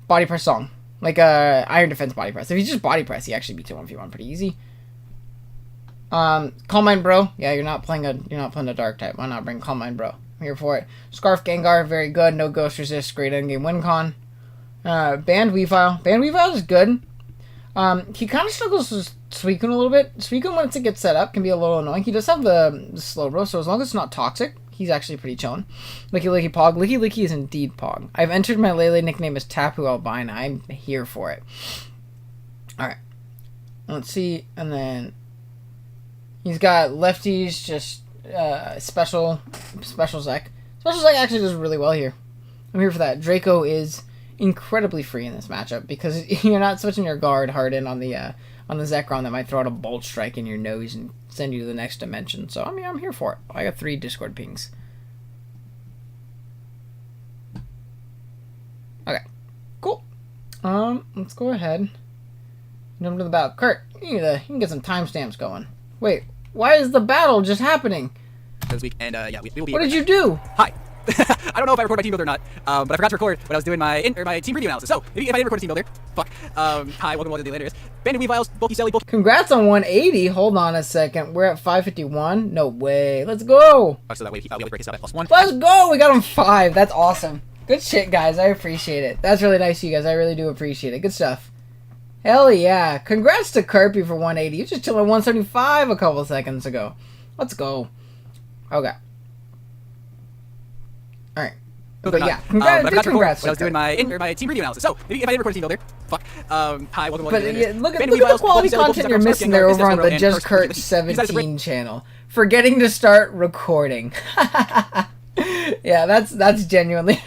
Body Press Song. Like Iron Defense Body Press. If he's just Body Press, he actually beats it 1v1 pretty easy. Calm Mind Bro. Yeah, you're not playing a Dark type. Why not bring Calm Mind Bro? I'm here for it. Scarf Gengar, very good. No Ghost Resist, great endgame win con. Banned Weavile. Banned Weavile is good. He kind of struggles with Suicune a little bit. Suicune, once it gets set up, can be a little annoying. He does have the Slowbro, so as long as it's not toxic, he's actually pretty chillin'. Licky Licky Pog. Licky Licky is indeed Pog. I've entered my Lele nickname as Tapu Albina. I'm here for it. Alright. Let's see. And then he's got lefties, just Special Zek. Special Zek actually does really well here. I'm here for that. Draco is incredibly free in this matchup because you're not switching your guard hard in on the Zekrom that might throw out a Bolt Strike in your nose and send you to the next dimension. So I mean, I'm here for it. I got 3 Discord pings. Okay, cool. Let's go ahead. Jump to the battle. Kurt, you can get some timestamps going. Wait, why is the battle just happening? This week, and yeah, we will be. What did you do? Hi. I don't know if I recorded my team builder or not, but I forgot to record when I was doing my team preview analysis. So, if I didn't record a team builder, fuck. Hi, welcome to the latest. Banded Weaviles, Bulky Selly, Bulky. Congrats on 180. Hold on a second. We're at 551. No way. Let's go. Oh, so that way we break this up at +1. Let's go. We got him 5. That's awesome. Good shit, guys. I appreciate it. That's really nice of you guys. I really do appreciate it. Good stuff. Hell yeah. Congrats to Kirby for 180. You just chilled at 175 a couple seconds ago. Let's go. Okay. Alright. But yeah, congrats. When I was doing my team preview analysis. So, if I didn't record a team builder, fuck. Hi, welcome to but yeah, look at the quality content you're missing there over on the Just Kurt 17 channel. Forgetting to start recording. Yeah, that's genuinely...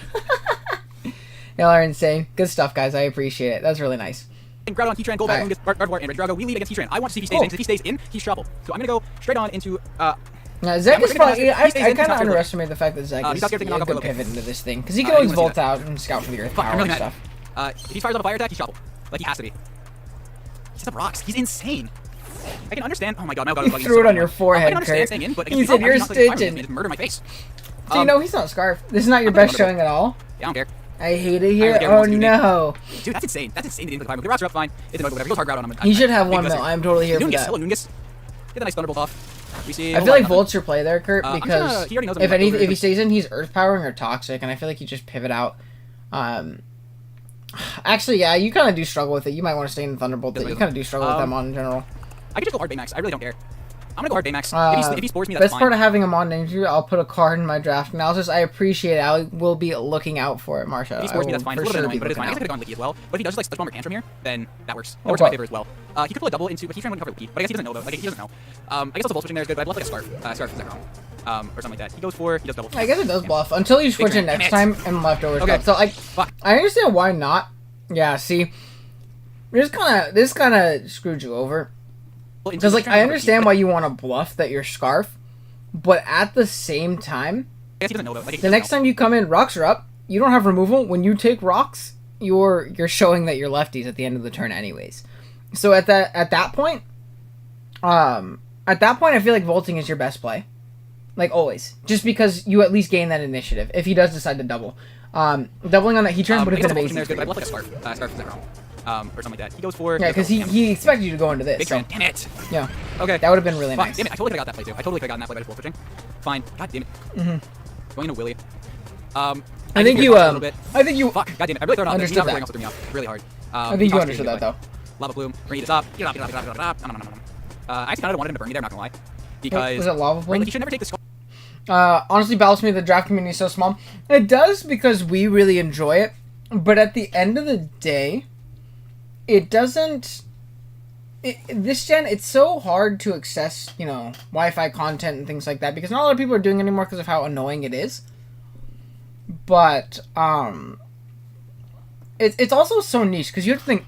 Y'all are insane. Good stuff, guys. I appreciate it. That's really nice. And Groudon, Heatran, Golbat, Lungus, Gardevoir, and Regidrago. We lead against Heatran. I want to see if he stays in. If he stays in, he's trouble. So I'm going to go straight on into... Now, Zek is probably... I kind of underestimate the fact that Zek is a good pivot into this thing. Because he can always Volt out and scout for the Earth Power and stuff. If he fires off a fire attack, he's trouble. Like, he has to be. He sets up rocks. He's insane. I can understand... Oh my god, he threw it on your forehead, Kurt. He said, you're stitching. Just murder my face. So you know he's not Scarf. This is not your best showing at all. Yeah, I don't care. I hate it here. Oh no. Dude, that's insane. That's insane. The routes are up fine. It's annoying, whatever. He goes hard Groudon on him. He should have 1 mil. I'm totally here for that. Hello, Lungus. Get the nice Thunderbolt off. We see. I feel like Volt's your play there, Kurt, because if he stays in, he's Earth Powering or Toxic, and I feel like you just pivot out. Actually, yeah, you kind of do struggle with it. You might want to stay in Thunderbolt. You kind of do struggle with them on in general. I could just go hard Baymax. I really don't care. I'm gonna go hard Baymax. If he spores me, that's best fine. part of having him on Ninja, I'll put a card in my draft analysis. I appreciate it. I will be looking out for it, Marsha. If he spores me, that's fine. It's a little bit annoying, but it's fine. I guess I could have gone Licky as well. But if he does just like Stretch Bomb or Tantrum here, then that works. That works in my favor as well. He could pull a double into, but Heatran wouldn't cover Licky. But I guess he doesn't know though. Like he doesn't know. I guess also Volt switching there is good. But I'd love like a Scarf from Zekrom. Or something like that. He goes does double. I guess it does bluff until you switch it next time and leftovers. Okay. So I understand why not. Yeah. See, this kind of screwed you over. Because, like, I understand why you want to bluff that you're Scarf, but at the same time, the next time you come in, rocks are up, you don't have removal. When you take rocks, you're showing that you're lefties at the end of the turn anyways. So at that point, I feel like Volting is your best play. Like, always. Just because you at least gain that initiative, if he does decide to double. Doubling on that Heatran would have been amazing. or something like that. He goes for Yeah, because he expected you to go into this. big So, trend. Damn it. yeah, Okay. that would have been really Fine. nice. Damn it. I totally could have got that play too. I totally could have gotten that play by just full switching. Fine. God damn it. Going into Willy. I think you Fuck. God damn it. I really thrown off. Understood That that. also threw me off really hard. I think you understood that though. Lava Plume. Bring this up. Get it up. No. I actually kind of wanted him to burn me there. I'm not gonna lie. Because Was it Lava Plume? right, like, he should never take the skull. Honestly, Blasphemy, the draft community is so small. It does because we really enjoy it, but at the end of the day, it doesn't. This gen, it's so hard to access, Wi-Fi content and things like that because not a lot of people are doing it anymore because of how annoying it is. But it's also so niche because you have to think.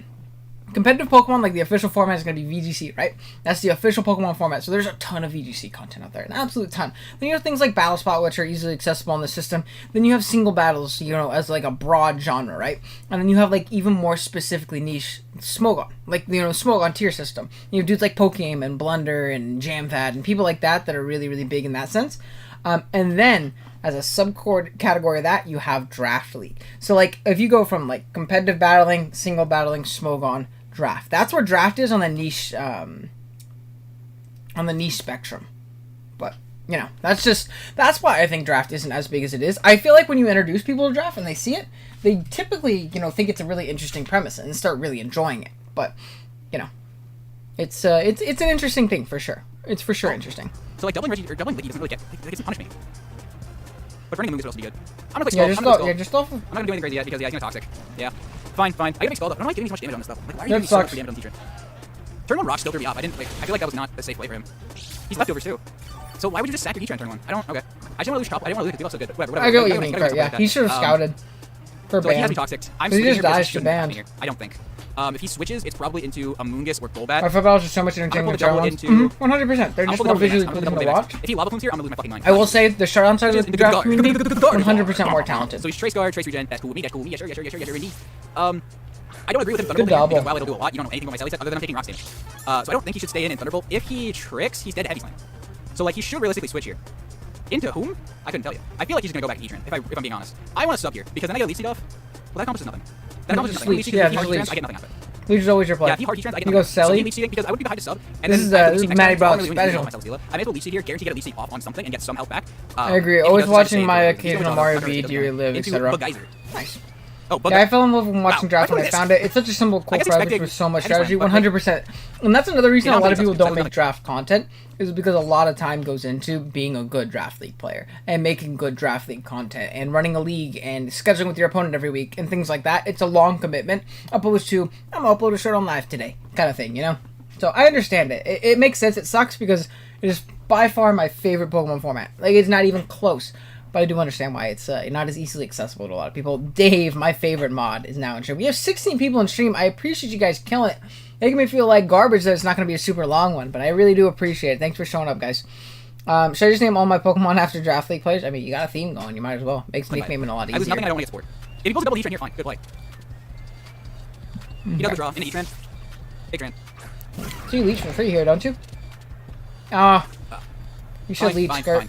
Competitive Pokemon, like the official format, is going to be VGC, right? That's the official Pokemon format. So there's a ton of VGC content out there, an absolute ton. Then you have things like Battle Spot, which are easily accessible on the system. Then you have single battles, as like a broad genre, right? And then you have like even more specifically niche Smogon, like Smogon tier system. You have dudes like Pokeaim and Blunder and Jamfad and people like that are really really big in that sense. And then as a subcategory of that, you have Draft League. So like if you go from like competitive battling, single battling, Smogon, draft. That's where draft is on the niche spectrum. But that's why I think draft isn't as big as it is. I feel like when you introduce people to draft and they see it, they typically think it's a really interesting premise and start really enjoying it. But it's an interesting thing for sure. It's for sure interesting. So like doubling Reggie or doubling Leaky doesn't really get it doesn't punish me. But burning Moongus would also be good. I'm gonna play Skull. I'm not gonna do anything crazy yet because he's gonna toxic. Yeah. Fine. I gotta make Skull up. I don't like giving too much damage on this stuff. Like, why are you giving so much damage on the teacher? Turn 1 Rock still threw me off. I feel like that was not a safe play for him. He's leftovers too. So why would you just sack your D-Tran turn 1? Okay. I just want to lose Chop. I didn't want to lose it. He also good. Whatever. I get what you mean. Yeah, he should have scouted for so like, he has ban. me toxic. I'm He just here dies because to he shouldn't have ban. me here. I don't think. If he switches, it's probably into a Moongus or Golbat. My footballs are so much entertaining with double ones. into- 100%. They're just more visually pleasing to watch. If he Lava Plumes here, I'm gonna lose my fucking mind. I will say the shutdown side of the draft community, 100% more talented. So he's Trace Guard, Trace Regen. That's cool with me. That's cool with me. Yeah, sure, indeed. I don't agree with him Good Thunderbolt double. because while it'll do a lot, you don't know anything about my set other than I'm taking rocks damage. So I don't think he should stay in Thunderbolt. If he tricks, he's dead to Heavy Slam. So like he should realistically switch here. Into whom? I couldn't tell you. I feel like he's gonna go back to E-Tran, if I'm being honest. I want to sub here, because then I get Leech Seed off. Well, that accomplishes nothing. That accomplishes nothing. Leech, Leech yeah, Seed, if he hard just E-Trans, Leech. I get nothing out of it. Leech is always your play. Yeah, if he hard E-Trans, I get He nothing. goes So Selly. he Leech Seeding because I would be behind to sub. And This then is, I have to this Leech is Seed next Matty turn, so I'm Brock's really winning special. on myself, Zilla. I may as well Leech Seed here, guarantee get a Leech Seed off on something and get some health back. I agree. If he Always does decide to watching stay my for- occasional he's Mario gonna beat, go Do Relive, into etc. Bugeyser. Nice. Oh, Bug Yeah, I fell in love when watching Wow. draft when I Look at found this. it. It's such a simple, cool I guess product expecting with so much Heavy Slam, strategy, but, like- 100%. And that's another reason Yeah, a lot of I'm people thinking don't that's make draft content, is because a lot of time goes into being a good draft league player and making good draft league content and running a league and scheduling with your opponent every week and things like that. It's a long commitment, opposed to, I'm going to upload a shirt on live today kind of thing, So I understand it. It makes sense. It sucks because it is by far my favorite Pokemon format. Like, it's not even close. But I do understand why it's not as easily accessible to a lot of people. Dave, my favorite mod, is now in stream. We have 16 people in stream. I appreciate you guys killing it. Making me feel like garbage that it's not going to be a super long one. But I really do appreciate it. Thanks for showing up, guys. Should I just name all my Pokemon after Draft League players? I mean, you got a theme going. You might as well. Makes nicknaming a lot There's nothing I easier. don't want to get support. If he pulls a double E-Tran here, fine. Good play. He does the draw into E-Tran. Big Tran. So you leech for free here, don't you? You should leech, Skirt.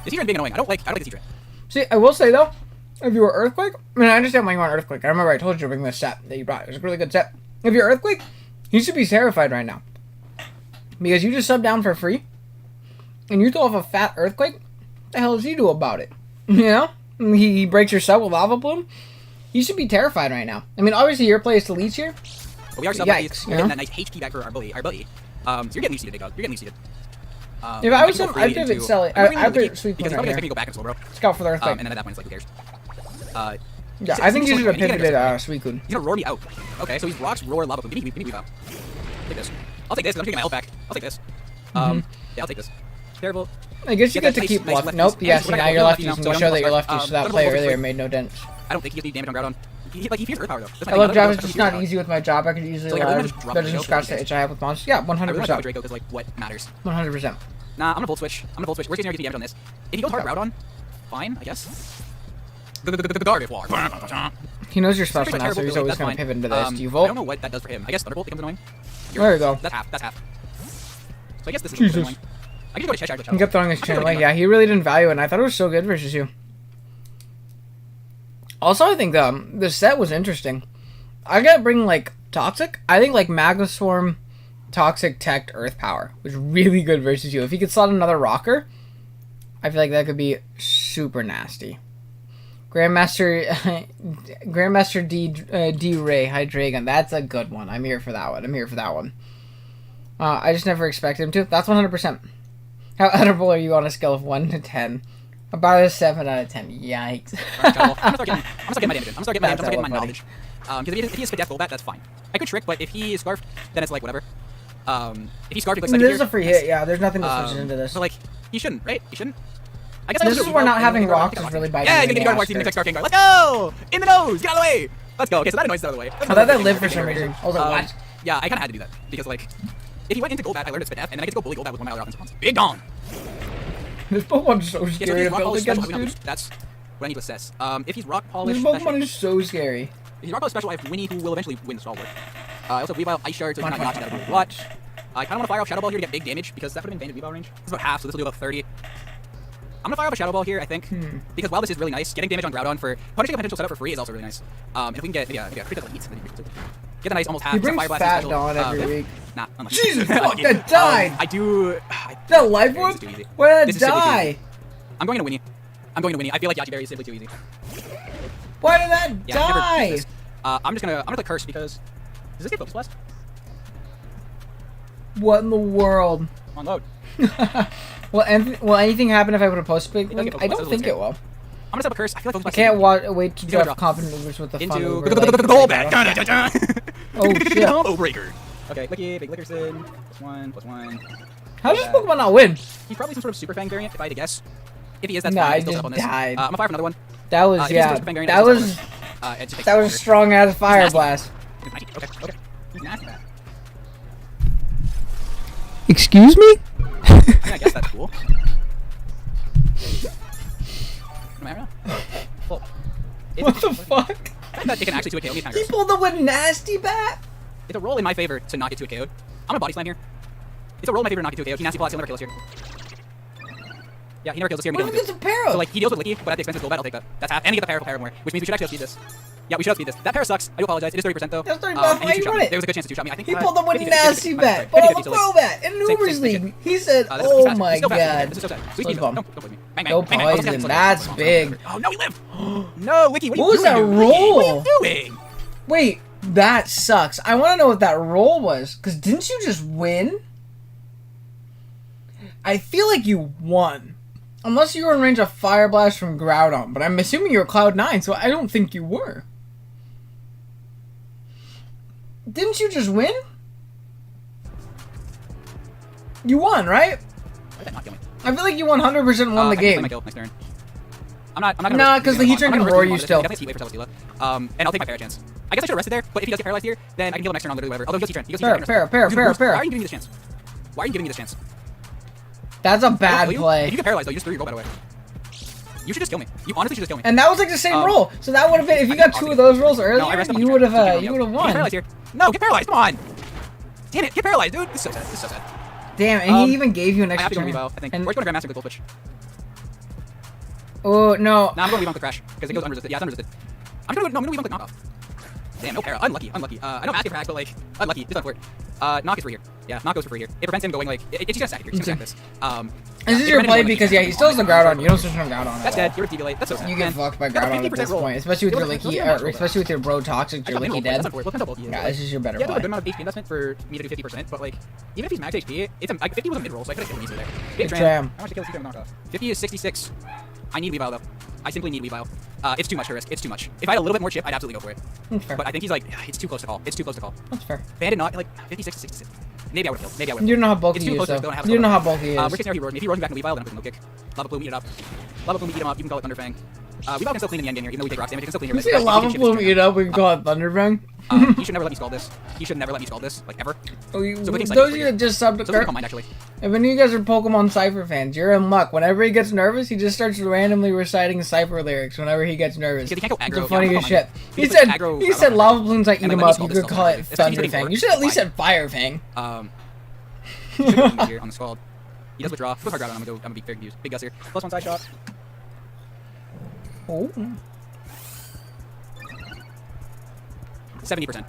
This E-Tran being annoying. I don't like this E-Tran. See, I will say though, if you were Earthquake, I mean, I understand why you want Earthquake. I remember I told you to bring this set that you brought. It was a really good set. If you're Earthquake, you should be terrified right now. Because you just sub down for free, and you throw off a fat Earthquake, what the hell does he do about it? He breaks your sub with Lava Plume? You should be terrified right now. I mean, obviously your play is to leech here. But we are sub Yikes, We're getting that nice HP back for our buddy. So you're getting leech seeded, big dog. You're getting leech seeded. If I was him, I'd pivot Selly. I'd pivot Sweet because he's Plume probably right gonna here. go back and slow, bro. Scout for the Earthquake. And then at that point, it's like, who cares? Yeah, I think you should have he's gonna pivoted get Suicune. He's gonna roar me out. Okay, so he's rocks, roar, lava. Give me weave out. Take this. I'll take this because I'm gonna get my health back. I'll take this. Yeah, I'll take this. Terrible. I guess you Get get to that keep nice left. lefties. Nope, And yes, we're now gonna you're go lefties, now, and so you I'm show gonna that you're start. lefties, so that Thunderbolt play over earlier three. made no dent. I don't think he gets the damage on ground on. He feels earth power though. That's I love Draft Draft, it's just not easy with my job. I could easily So, like, I really live. just drop That the doesn't Draco scratch the because- itch I have with monsters. Yeah, I really like 100%. Draco because like what matters. 100%. Nah, I'm gonna volt switch. Worst case scenario, get the damage on this. If he goes hard route on, fine, I guess. The guard war. He knows your It's special pretty now, so terrible, he's but, like, always that's going fine. to pivot into this. Do you I vote? don't know what that does for him. I guess Thunderbolt becomes annoying. There you go. That's half. So I guess this is Jesus. annoying. I can go to Cheshire. He kept throwing his chin away. Yeah, he really didn't value it, and I thought it was so good versus you. Also, I think the set was interesting. I gotta bring, like, Toxic? I think like Magma Swarm, Toxic, Tech, Earth Power was really good versus you. If he could slot another rocker, I feel like that could be super nasty. Grandmaster D Ray Hydreigon. That's a good one. I'm here for that one. I just never expected him to. That's 100%. How edible are you on a scale of 1 to 10? About a 7 out of 10. Yikes. I'm gonna start getting my damage in. I'm gonna start getting my knowledge. Because if he is Spit Death Golbat, that's fine. I could Trick, but if he is Scarf, then it's like whatever. If he Scarf, like There's a free hit, yeah. There's nothing to switch into this. So like, he shouldn't, right? He shouldn't. I guess this is where not having rocks is really biting. Yeah, you're gonna get Scarf Gengar. Let's go! In the nose! Get out of the way! Let's go. Okay, so that annoys out of the way. I thought that lived for some reason. I was like, what? Yeah, I kinda had to do that. Because like, if he went into Golbat, I learned to Spit F, and then I get to go Bully Golbat with 1 mile offensive response. Big Dong! This Pokemon's so scary to build against, dude. That's what I need to assess. If he's Rock Polish This Pokemon is so scary. If he's Rock Polish Special, I have Winnie, who will eventually win Stalwart. I also have Weavile, Ice Shard, so he's not notching out of watch. I kind of want to fire off Shadow Ball here to get big damage, because that would have been Banded Weavile range. It's about half, so this will do about 30. I'm gonna fire off a Shadow Ball here, I think, because while this is really nice, getting damage on Groudon for punishing a potential setup for free is also really nice. And if we can get, maybe a critical hit, then get a nice almost half. He brings Fire Blast Fat special. Dawn every week. Nah, unlucky. Jesus fuck, that died! I do. That life orb? Where did that die? I'm going to Winnie. I feel like Yachi Berry is simply too easy. Why did that Yeah, I've never die? used this. I'm gonna click Curse because does this get Focus Blast? What in the world? On load. Will anything happen if I put a post big? It does get Focus I Blast, don't think it will. I'm gonna set up a Curse. I feel like Focus I Blast. can't wait to He's gonna draft draw. confident movers with the fun Into over, Golbat. Oh shit! Combo breaker. Okay, Licky, Big Lickerson. +1/+1. How does this Pokemon not win? He's probably some sort of Super Fang variant, if I had to guess. If he is, that's Nah, fine. I He's still just set up on this. died. I'm gonna fire for another one. That was If he's yeah. still Super Fang variant, That I'm was still set up on this. It just takes that was longer. strong as Fire nasty. Blast. He's nasty. Okay. He's nasty. Man. Excuse me? Yeah, I guess that's cool. Am I right now? Well, What the fuck? I think that they can actually 2-KO me kind He of. pulled up with nasty bat. It's a roll in my favor to not get 2-KO'd. I'm gonna body slam here. It's a roll in my favor to not get 2-KO'd. He nasty plots, he'll never kill us here. Yeah, he never kills us here. We What don't if it's do. a Para? So like he deals with Licky, but at the expense of Golbat, I'll take that. That's half. And he gets the Para more, which means we should actually outspeed this. Yeah, we should outspeed this. That Para sucks. I do apologize. It is 30% though. That's 30%. And Why he you two-shot run me. it? There was a good chance to two-shot me. I think He pulled up with 50-50, nasty 50-50, bat, 50-50, but I'm a so, pro bat in an same Ubers shit. league. He said, This is "Oh fast. my It's still fast. god." This is so sad. Sweet Let's Eve, bump. no, don't believe me. Bang, bang, No bang, bang. poison. That's big. Oh no, we live. No, Licky, what are What was you that doing? Licky? roll? What are you doing? Wait, that sucks. I want to know what that roll was. Because didn't you just win? I feel like you won. Unless you were in range of Fire Blast from Groudon. But I'm assuming you were Cloud9, so I don't think you were. Didn't you just win? You won, right? Why did that not kill me? I feel like you 100% won the I game. my kill. Nice turn. I'm not gonna Nah, risk 'cause the using Heat Train I'm not can gonna roar risk you using still. Definitely Heat Wave for Telestila. And I'll take my Para chance. I guess I should have rested there, but if he does get paralyzed here, then I can kill him next turn on literally whatever. Although he gets Heat Train. He gets Heat Train. Para. Why are you giving me this chance? Why are you giving me this chance? That's a I don't bad kill you. If play. you get paralyzed though, you just threw your Golbat away. You should just kill me. You honestly should just kill me. And that was like the same roll. So that would have been, if you I got think 2 of those rolls earlier, No, I rested on you my would turn. have Just you keep would have going. Get won. paralyzed here. No, get paralyzed. Come on. Damn it, get paralyzed, dude. This is so sad. This is so sad. Damn, and he even gave you an I have extra to go turn. Weavile, I think. And- We're going to Grandmaster with Gold Switch. Oh, no. Nah, I'm going to Weavile with the Crash, because it goes unresisted. Yeah, it's unresisted. I'm going to Weavile with knockoff. Damn, no para. Unlucky. I know Mask can cracks, but like, unlucky. This doesn't work. Knock is free here. Yeah, knock goes for free here. It prevents him going like, it's just gonna stack here. It's gonna stack this. This is your play because, yeah, he still has the Groudon. You don't switch from Groudon. That's dead. You're Deviolate. That's so sad. You get Man, fucked by you got a Groudon at 50% this roll. point. Especially with your Look at Licky, that roll. especially with your Bro Toxic, I your got Licky minimal, dead. that's unfortunate. Look how double he is. Yeah, this is your better Yeah, there's a good play. amount of HP investment for me to do 50%, but like, even if he's max HP, it's like 50 was a mid roll, so I could have killed him easily there. Big Tram. Tram. How much to kill this with knockoff? 50 is 66. I need Weavile though. I simply need Weavile. It's too much to risk. It's too much. If I had a little bit more chip, I'd absolutely go for it. That's fair. But I think he's like, it's too close to call. It's too close to call. That's fair. Bandit not like 56 to 66. Maybe I would have killed. Maybe I would have. You don't know how bulky It's he too is, close to though. don't have You don't know how bulky he Worst is. case scenario, he roars me. If he roars me back in Weavile, then I'm putting no kick. Lava Plume, eat it up. Lava Plume, eat him up. You can call it Thunderfang. Weavile can still clean in the end game here, even though we take rocks damage. He can still clean You here. see a lava plume eat up, we can call it Thunderfang. He should never let me scald this. He should never let me scald this, like ever. Oh, you, So clicking those psychic of you for that just subbed to So Kirk, call mine actually. if any of you guys are Pokemon Cypher fans, you're in luck. Whenever he gets nervous, he just starts randomly reciting Cypher lyrics whenever he gets nervous. Because he can't go aggro. It's the funniest shit. He He can said, put aggro he said around lava plumes like eat and him then up. let You me could scald call this. it It's 'cause he's getting Thunderfang. bored. You should at least Why? said Fire Fang. He should be here on the scald. He does withdraw. Goes hard ground. I'm gonna be very confused. Big Gus here. +1 side shot. Oh. 70%.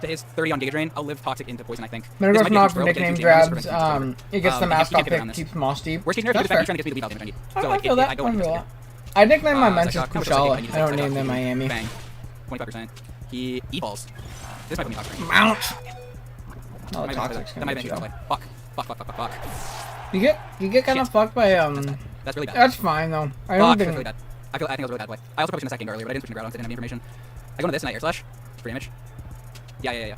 to his 30 on Giga Drain, I'll live Toxic into Poison, I think. Metagross This might be not a for huge throw, nickname but it's grabs. huge damage, It gets the he mascot can't get around pick, this. keeps Moss deep. Worst case scenario, That's he's fair. trying to get me the weave out damage I need. I So, like, feel that. I don't want I to feel risk that. I nicknamed my mentions so, Kushala. need to I don't take name them that. Miami. Bang. 25%. He E-balls. This might be toxic. Mount. That Oh, might Toxic's be gonna that get might you. be fuck. You get kind of Shit. fucked by That's really bad. That's fine though. I Fuck, don't that's think. really bad. I think it was a really bad play. I also probably shouldn't have second earlier, but I didn't switch to ground on, so I didn't have any information. I go into this and I air slash for damage. Yeah.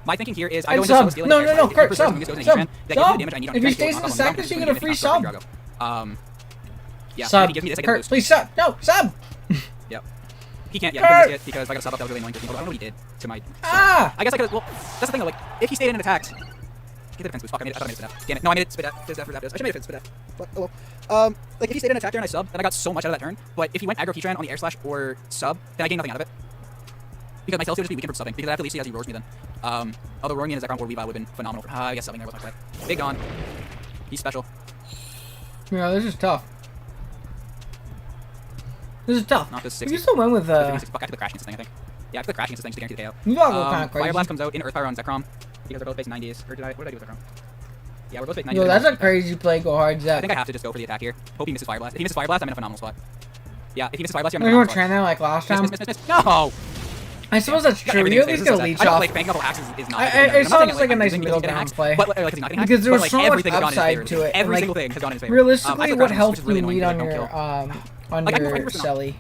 My thinking here is I go And into sub. solo stealing. No, air slash. Kurt, If sub. this goes into Sub. Heatran, that gives me the damage I need on If he Heatran, stays in on the the second, ground, you and get a then free it's not sub. Drago. Yeah, if Sub. he gives me this, I get a Kurt, boost. please sub. No, sub. Yep. He can't, Kurt! he couldn't risk it because if I got a sub up, that was really annoying to me. I don't know what he did to my. Ah! I guess I could. Well, that's the thing though. Like, if he stayed in and attacked, get the defense boost. Fuck, I thought I made it spit out. Damn it. No, I made it spit out. I should have made it spit out. But, oh well. Like if he stayed in and attacked there and I subbed, then I got so much out of that turn. But if he went aggro Heatran on the air slash or sub, then I gained nothing out of it. Because my Celsius would just be weakened from subbing. Because I have to least see as he roars me then. Although roaring me in his Zekrom or Weavile would have been phenomenal. I guess subbing there was my play. Big Don. He's special. Yeah, this is tough. This is tough. Not this You 60. can still win with Fuck, I took the crash against this thing, I think. Yeah, I took the crash against this thing just to guarantee the KO. You gotta go kind of Fire crazy. Blast comes out in Earth Power on Zekrom. Because they're both base 90s. Or what did I do with Zekrom? Yeah, we're both base 90s. Yo, that's a crazy play. Go hard, I Zach. think I have to just go for the attack here. Hope he misses Fire Blast. If he misses Fire Blast, I'm in a phenomenal spot. Yeah, if he misses Fire Blast, I'm in a We're gonna phenomenal train there like last spot. time. Miss. No! I suppose that's Yeah, true. everything You is at least this get is a that. leech I don't off. like banking double axes is not. I- a good thing. it I'm not sounds saying, like a I'm nice using middle because he's ground getting play. hacked, but like, he's not getting hacked. Because there was but, like, so much everything has gone in his upside favor. to it, and, Every like, single thing has gone in his favor. Realistically, I took what Gravis, helped which is you really annoying lead because I on don't your kill. on Like, I can your risk it now. Selly?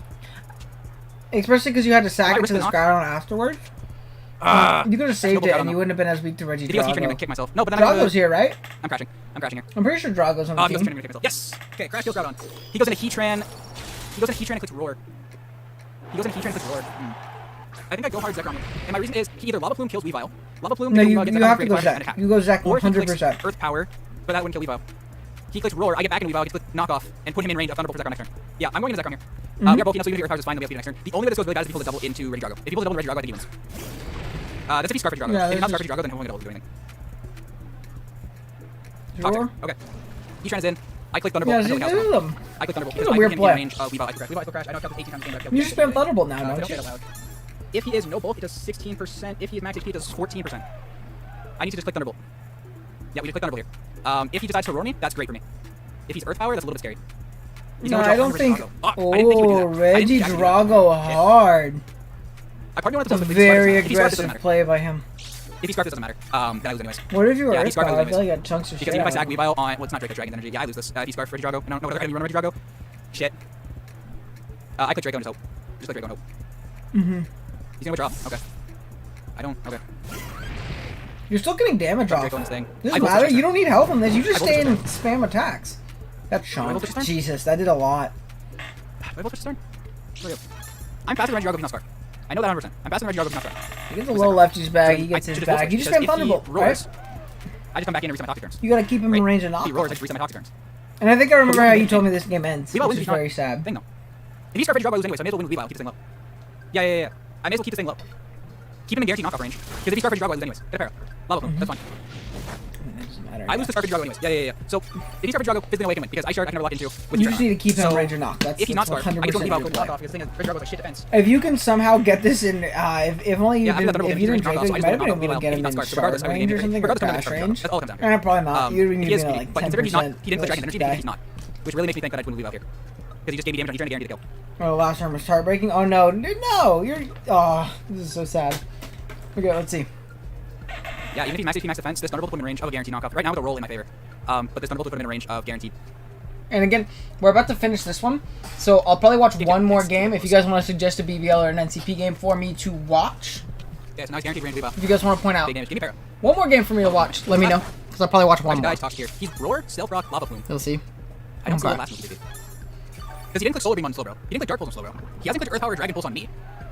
Especially because you had to sack I it risk to the the knock. Skyron afterward. You could have saved double it, cut and on you wouldn't have been as weak to Reggie If he goes Heatran, I'm gonna Drago. kick myself. No, but then I'm Drago's here, right? crashing. I'm crashing here. I'm pretty sure Drago's on Oh, the he goes Heatran, I'm team. gonna kick myself. Yes! Okay, crash kills Groudon. He goes into Heatran. He goes into Heatran and clicks Roar. He goes into Heatran and clicks Roar. I think I go hard Zekrom. And my reason is he either Lava Plume kills Weavile. Lava Plume No, kills you Weavile, gets have Zekrom to for go a fire and Zach. attack. You go Zach Or he clicks 100%. Earth Power, but that wouldn't kill Weavile. He clicks Roar, I get back into Weavile, gets click Knockoff, and put him in range of Thunderbolt for Zekrom next turn. Yeah, I'm going into Zekrom here. We are both so even if Earth Power is fine, then we have to do next turn. The only way this goes really bad is if he pulls a double into Reggie Drago. If he pulls a double to Reggie Drago, I think he wins. That's if he Scarf Reggie Drago. Yeah, If he not this Scarf Reggie Drago, then he won't get able to do anything. Roar? Okay. Heatran's in. I click Thunderbolt. Yeah, I see, don't this know is what them. I click Thunderbolt. This is because a I weird can play. in range of Weavile. I click Crash. I know I've killed 18 times in the game. You just spam Thunderbolt now, Don't don't say you? it out loud. If he is no bulk, it does 16%. If he is max HP, it does 14%. I need to just click Thunderbolt. Yeah, we just click Thunderbolt here. If he decides to roar me, that's great for me. If he's Earth Power, that's a little bit scary. He's No, gonna I drop don't from think. Reggie Drago. Fuck, I didn't think he would Oh, do that. I didn't Reggie think he would do that. Drago hard. I probably want It's to a tell very If he Scarf, it doesn't aggressive matter. play by him. If he Scarf, it doesn't matter. Then I lose anyways. What if you were Yeah, Earth he's Scarf, Power? I anyways. feel like that chunks your Because shit even if I out sag of him. Weavile on, well, it's not Draco's Dragon's energy. Yeah, I lose this. If he Scarf Reggie Drago, I don't know what other enemy run Reggie Drago. Shit. I click Draco and just hope. Just click Draco and hope. He's gonna withdraw. Okay. I don't. Okay. You're still getting damage off. Draco on this thing. Doesn't I will matter. switch You turn. don't need help from this. You just I will stay switch and spam attacks. That I will chunk. switch turn? Jesus, that did a lot. Do I vote for this turn? What do I do? I'm faster than Reggie Drago if he's not Scarf. I know that 100%. I'm faster than Reggie Drago if he's not Scarf. He gets a little lefty's bag. He gets I his should just bag. You switch, just because spam if he Thunderbolt, roars, right? I just come back in and reset my toxic turns. You gotta keep him in Right? range and If knock. he roars, I just reset my toxic turns. And I think I remember how you told me this game ends, Weavile which wins, is he's not- very sad. Thing though. If he's Scarf Reggie Drago, I lose anyway, so I may as well win with Weavile. Keep this thing low. Yeah. I may as well keep this thing low. Keep him in guaranteed knockoff range. Because if he's Scarf Reggie Drago, I lose anyways. Get a para. Lava Plume. That's fine. It doesn't matter. I lose to Scarf Reggie Drago anyways. Yeah. So if he's Scarf Reggie Drago, physically I can win because I can never lock into with You Heatran just on. need to keep him So, in range or knock. That's If he's not Scarf, I 100% can go Weavile your quick play. knockoff because the thing is Reggie Drago's like shit defense. If you can somehow get this in, if only you Yeah, I think didn't, that if you didn't Thunderbolt Draco, is you just might have knock been off able to Weavile, get if him he's in not Scarf, regardless shard of range or anything, something, or regardless of crash anything, range. that's all it comes down to. Probably not. You'd He need is, to be like but considering he's not, 10%. he didn't click Dragon Energy because die. he's not, which really makes me think that I'd win with Weavile here because he just gave me damage on Heatran to guarantee the kill. Oh, last turn was heartbreaking. Oh no, no, you're. Oh, this is so sad. Okay, let's see. Yeah, even if he's max HP, max defense, this Thunderbolt will put him in range of a guaranteed knockoff. Right now with a roll in my favor, but this Thunderbolt will put him in range of guaranteed. And again, we're about to finish this one, so I'll probably watch one more game. If you guys want to suggest a BBL or an NCP game for me to watch, Yeah, so now he's guaranteed range Weavile. if you guys want to point out Big damage. Give me para. one more game for me to watch, let me know, because I'll probably watch one One more. guy talks here. He's Roar, Stealth Rock, Lava Plume. You'll see. I don't see Okay. what last move he did. Because he didn't click Solar Beam on Slowbro. He didn't click Dark Pulse on Slowbro. He hasn't clicked Earth Power or Dragon Pulse on me.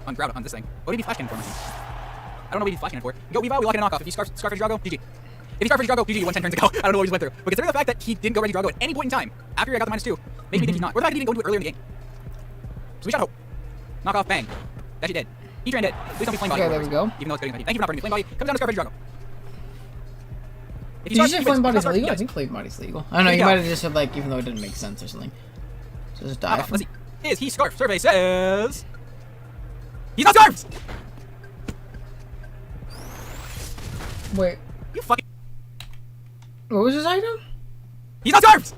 On Groudon, on this thing. What did he flash cannon for? I don't know what he's flash cannon for. Go Weavile, we lock in a knockoff. If he Scarf Reggie Drago, GG. If he Scarf Reggie Drago, GG, you won 10 turns ago. I don't know what he just went through. But considering the fact that he didn't go Reggie Drago at any point in time, after I got the -2, makes me think he's not. Or the fact that he didn't go into it earlier in the game. So we shot hope. Knockoff, bang. That he did. Heatran did. Please don't be Flame Body. Okay, there we go. Even though it's good. Thank you for not burning me. Flame Body comes down to Scarf Reggie Drago. If Did you Scarf- say if Flame it's- Body's if it's legal? I Scarf- think Flame Body's legal. I don't know, There you you go. might have just said, like, even though it didn't make sense or something. So just die. Let's see. Is he Scarf? Survey says... He's not Scarfed! Wait, You fucking. what was his item? He's not scarfed!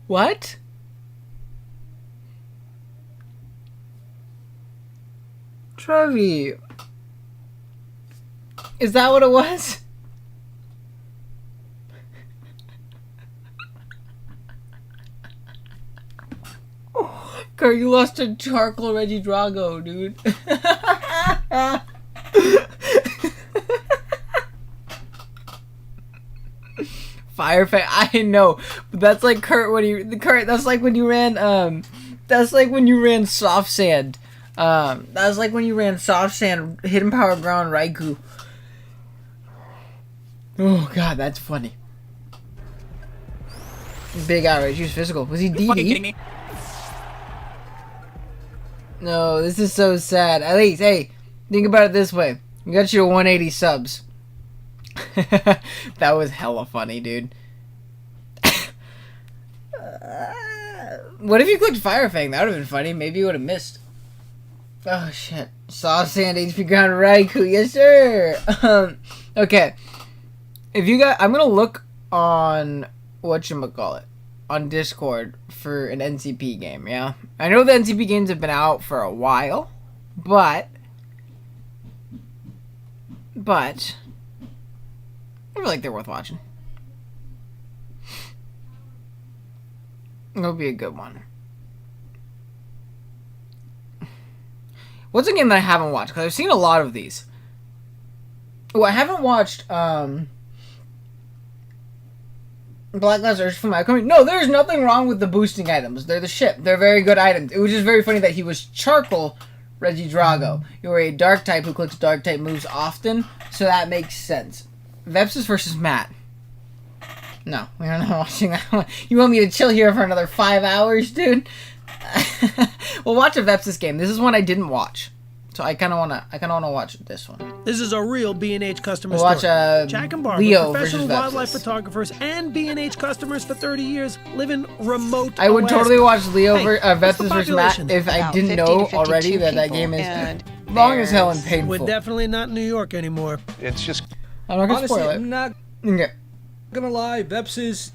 What? Trevi. Is that what it was? Kurt, you lost to Charcoal Reggie Drago, dude. Firefang, I know, but that's like Kurt when that's like when you ran soft sand. That's like when you ran soft sand, hidden power ground Raikou. Oh god, that's funny. Big outrage. He was physical. Was he You fucking kidding DD? me? No, this is so sad. At least, hey, think about it this way. We got you to 180 subs. That was hella funny, dude. What if you clicked Firefang? That would have been funny. Maybe you would have missed. Oh, shit. Soft Sand HP Ground Raikou. Yes, sir. Okay. If you got... I'm going to look on... whatchamacallit. On Discord for an NCP game, yeah? I know the NCP games have been out for a while. But... I feel like they're worth watching. It'll be a good one. What's a game that I haven't watched? Because I've seen a lot of these. Oh, I haven't watched, Black Glass Urge from my company. No, there's nothing wrong with the boosting items. They're the shit. They're very good items. It was just very funny that he was Charcoal Reggie Drago. You were a dark type who clicks dark type moves often, so that makes sense. Vepsis versus Matt. No, we're not watching that one. You want me to chill here for another 5 hours, dude? We'll watch a Vepsis game. This is one I didn't watch, so I kind of wanna watch this one. This is a real B&H customer We'll watch story. Jack and Barbara, Leo professional versus wildlife Vepsis. photographers and B&H customers for 30 years, live in remote I would Alaska. totally watch Leo Hey, what's the Vepsis versus Matt population? if I About didn't 50 know to already 52 that that people, game is and long as hell and there's- painful. We're definitely not in New York anymore. It's just I'm not gonna Honestly, spoil it. I'm not Okay. gonna lie. Vepsis'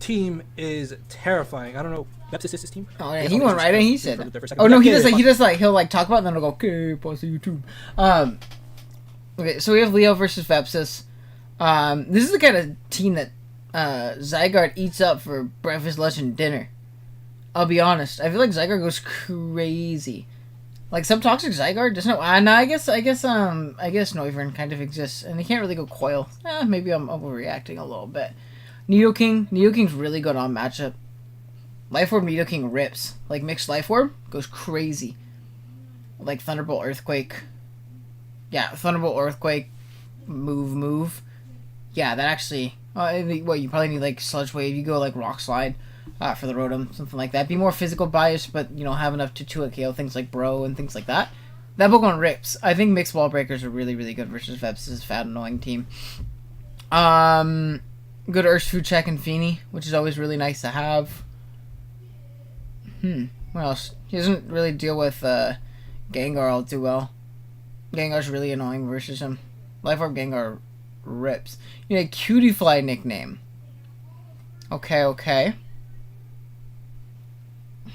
team is terrifying. I don't know. Vepsis is his team. Oh yeah, he went right and he said. For a second. Oh no, he Yeah, does like he'll like talk about it and then he'll go okay, pause the YouTube. Okay, so we have Leo versus Vepsis. This is the kind of team that Zygarde eats up for breakfast, lunch, and dinner. I'll be honest. I feel like Zygarde goes crazy. Like subtoxic Zygarde doesn't. No, I guess Noivern kind of exists, and he can't really go Coil. Maybe I'm overreacting a little bit. Nidoking's really good on matchup. Life Orb Nidoking rips. Like mixed Life Orb goes crazy. Like Thunderbolt Earthquake. Yeah, Thunderbolt Earthquake. Move. Yeah, that actually. You probably need like Sludge Wave. You go like Rock Slide for the Rotom, something like that. Be more physical biased, but have enough to 2 KO things like Bro and things like that. That Pokemon rips. I think mixed Wall Breakers are really, really good versus Vepsis' fat annoying team. Good Urshifu check and Feeny, which is always really nice to have. What else? He doesn't really deal with Gengar all too well. Gengar's really annoying versus him. Life Orb Gengar rips. You need a Cutie Fly nickname. Okay.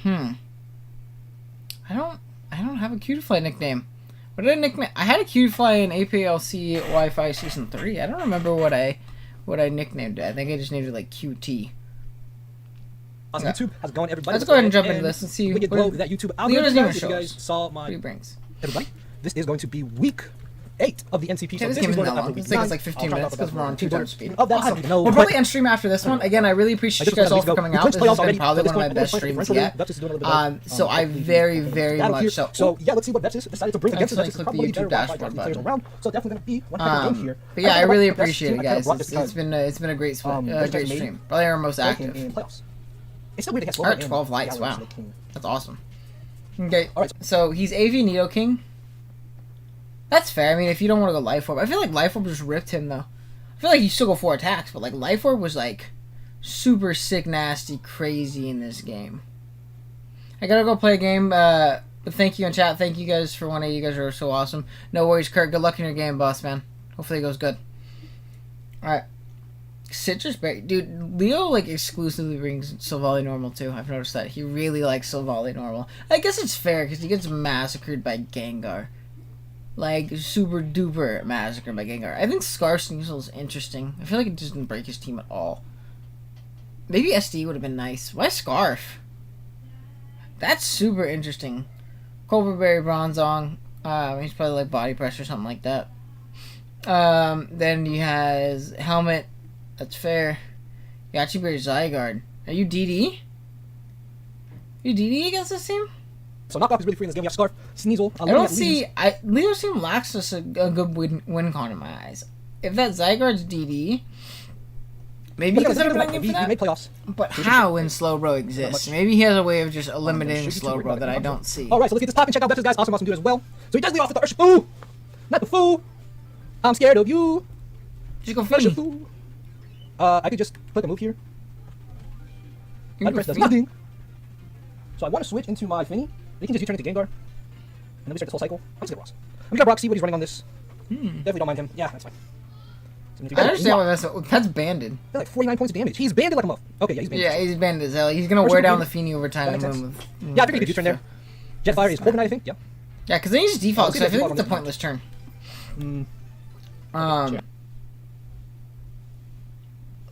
I don't have a Cutie Fly nickname. What did I nickname? I had a Cutie Fly in APLC Wi-Fi Season 3. I don't remember what I nicknamed it. I think I just named it like QT. Awesome. YouTube. How's it going, everybody? Let's go ahead and jump into this and see We could what- blow that YouTube Leo doesn't algorithm. even If you show guys us saw what my he brings. everybody, this is going to be week 8 of the NCP. Okay, this this game is isn't going that to long. This takes like 15 minutes because we're on 2-thirds speed. Oh, that's Awesome. no. We'll probably end stream after this one. Again, I really appreciate you guys all for coming out. This has been probably one of my best streams yet. So I very, very much so. So yeah, let's see what Vepsis decided to bring against us. Click the YouTube dashboard button. So definitely going to be one heck of a game here. But yeah, I really appreciate it, guys. It's been a great stream. Probably our most active. It's so weird to get Alright, 12 likes. Wow, that's awesome. Okay, Alright. so he's AV Nidoking. That's fair. I mean, if you don't want to go Life Orb. I feel like Life Orb just ripped him, though. I feel like you still go 4 attacks, but, like, Life Orb was, like, super sick, nasty, crazy in this game. I gotta go play a game, but thank you in chat. Thank you guys for 180. You guys are so awesome. No worries, Kurt. Good luck in your game, boss, man. Hopefully it goes good. Alright. Citrus Berry. Dude, Leo, like, exclusively brings Silvally normal, too. I've noticed that. He really likes Silvally normal. I guess it's fair, because he gets massacred by Gengar. Like, super duper massacred by Gengar. I think Scarf Sneasel is interesting. I feel like it doesn't break his team at all. Maybe SD would have been nice. Why Scarf? That's super interesting. Cobra Berry Bronzong. He's probably like Body Pressure or something like that. Then he has Helmet. That's fair. Yachiberry Zygarde. Are you DD? You DD against this team? So knockoff is really free in this game. We have Scarf, Sneasel. I don't see. Leo's team lacks us a good win con in my eyes. If that Zygarde's DD, maybe he's gonna bring him for that. He made playoffs. But how when Slowbro exists? Maybe he has a way of just eliminating Slowbro that I don't see. Alright, so let's get this popping. Check out Bepsis, guys. Awesome dude as well. So he does lead off with the Urshifu. Not the Foo. I'm scared of you. Just go finish. Urshifu. I could just click a move here. My press does nothing. So I want to switch into my Finny. We can just U-turn into Gengar. And then we start this whole cycle. I'm just gonna Rox. I'm gonna Rox, see what he's running on this. Definitely don't mind him. Yeah, that's fine. So I understand why that's banded. Like 49 points of damage. He's banded like a muff. Okay, yeah, he's banded. Yeah, he's banded as hell. He's gonna wear down the Feeny over time and win with. Yeah, I figured he could U-turn there. Jetfire is Corviknight, I think. Yeah. Yeah, because then he just defaults. So I feel like it's a pointless turn.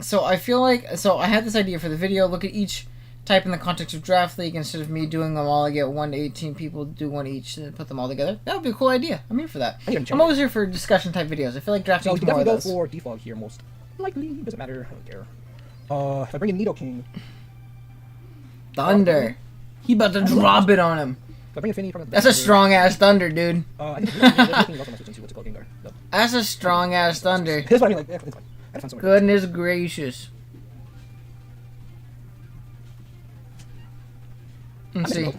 So I feel like I had this idea for the video. Look at each type in the context of Draft League instead of me doing them all. I get 1 to 18 people to do one each and put them all together. That would be a cool idea. I'm here for that. I'm always here for discussion type videos. I feel like Draft League. So you can definitely go for defog here most likely. Doesn't matter. I don't care. If I bring in Nidoking. Thunder. He about to drop it on him. If I bring in Finny from the That's a strong ass Thunder, dude. I think Nidoking also switch into what's it called, Gengar. So. That's a strong ass Thunder. That's what I mean. Like, it's fine. I found somewhere. Goodness gracious. Let's see.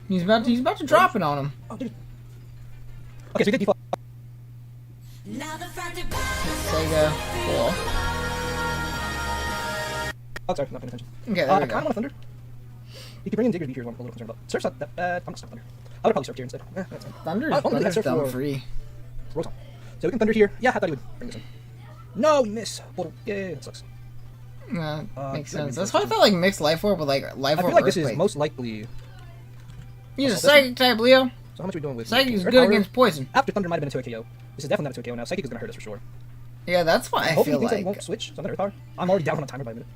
He's about to drop it on him. Oh, dude. Okay, so we did default. Sega. Cool. Oh, sorry, not paying attention. Okay, there I we kind of go. want Thunder. You could bring in Digger Beat here, is what I'm a little concerned about. Surf's not that bad. I'm just Thunder. I would probably Surf here instead. That's fine. Thunder's dumb free. Rotom. So we can Thunder here. Yeah, I thought he would bring this in. No, we miss. Yeah, that sucks. Yeah, makes sense. That's why I felt like mixed Life Orb with like Life Orb. I feel like this is most likely. He's a Psychic type, Leo. So how much are we doing with Psychic is Red good Power? against Poison. After Thunder might have been a 2 KO. This is definitely not a 2 KO now. Psychic is gonna hurt us for sure. Yeah, that's why I hoping feel things like. won't switch. So I'm gonna Earth Power. I'm already down on a timer by a minute.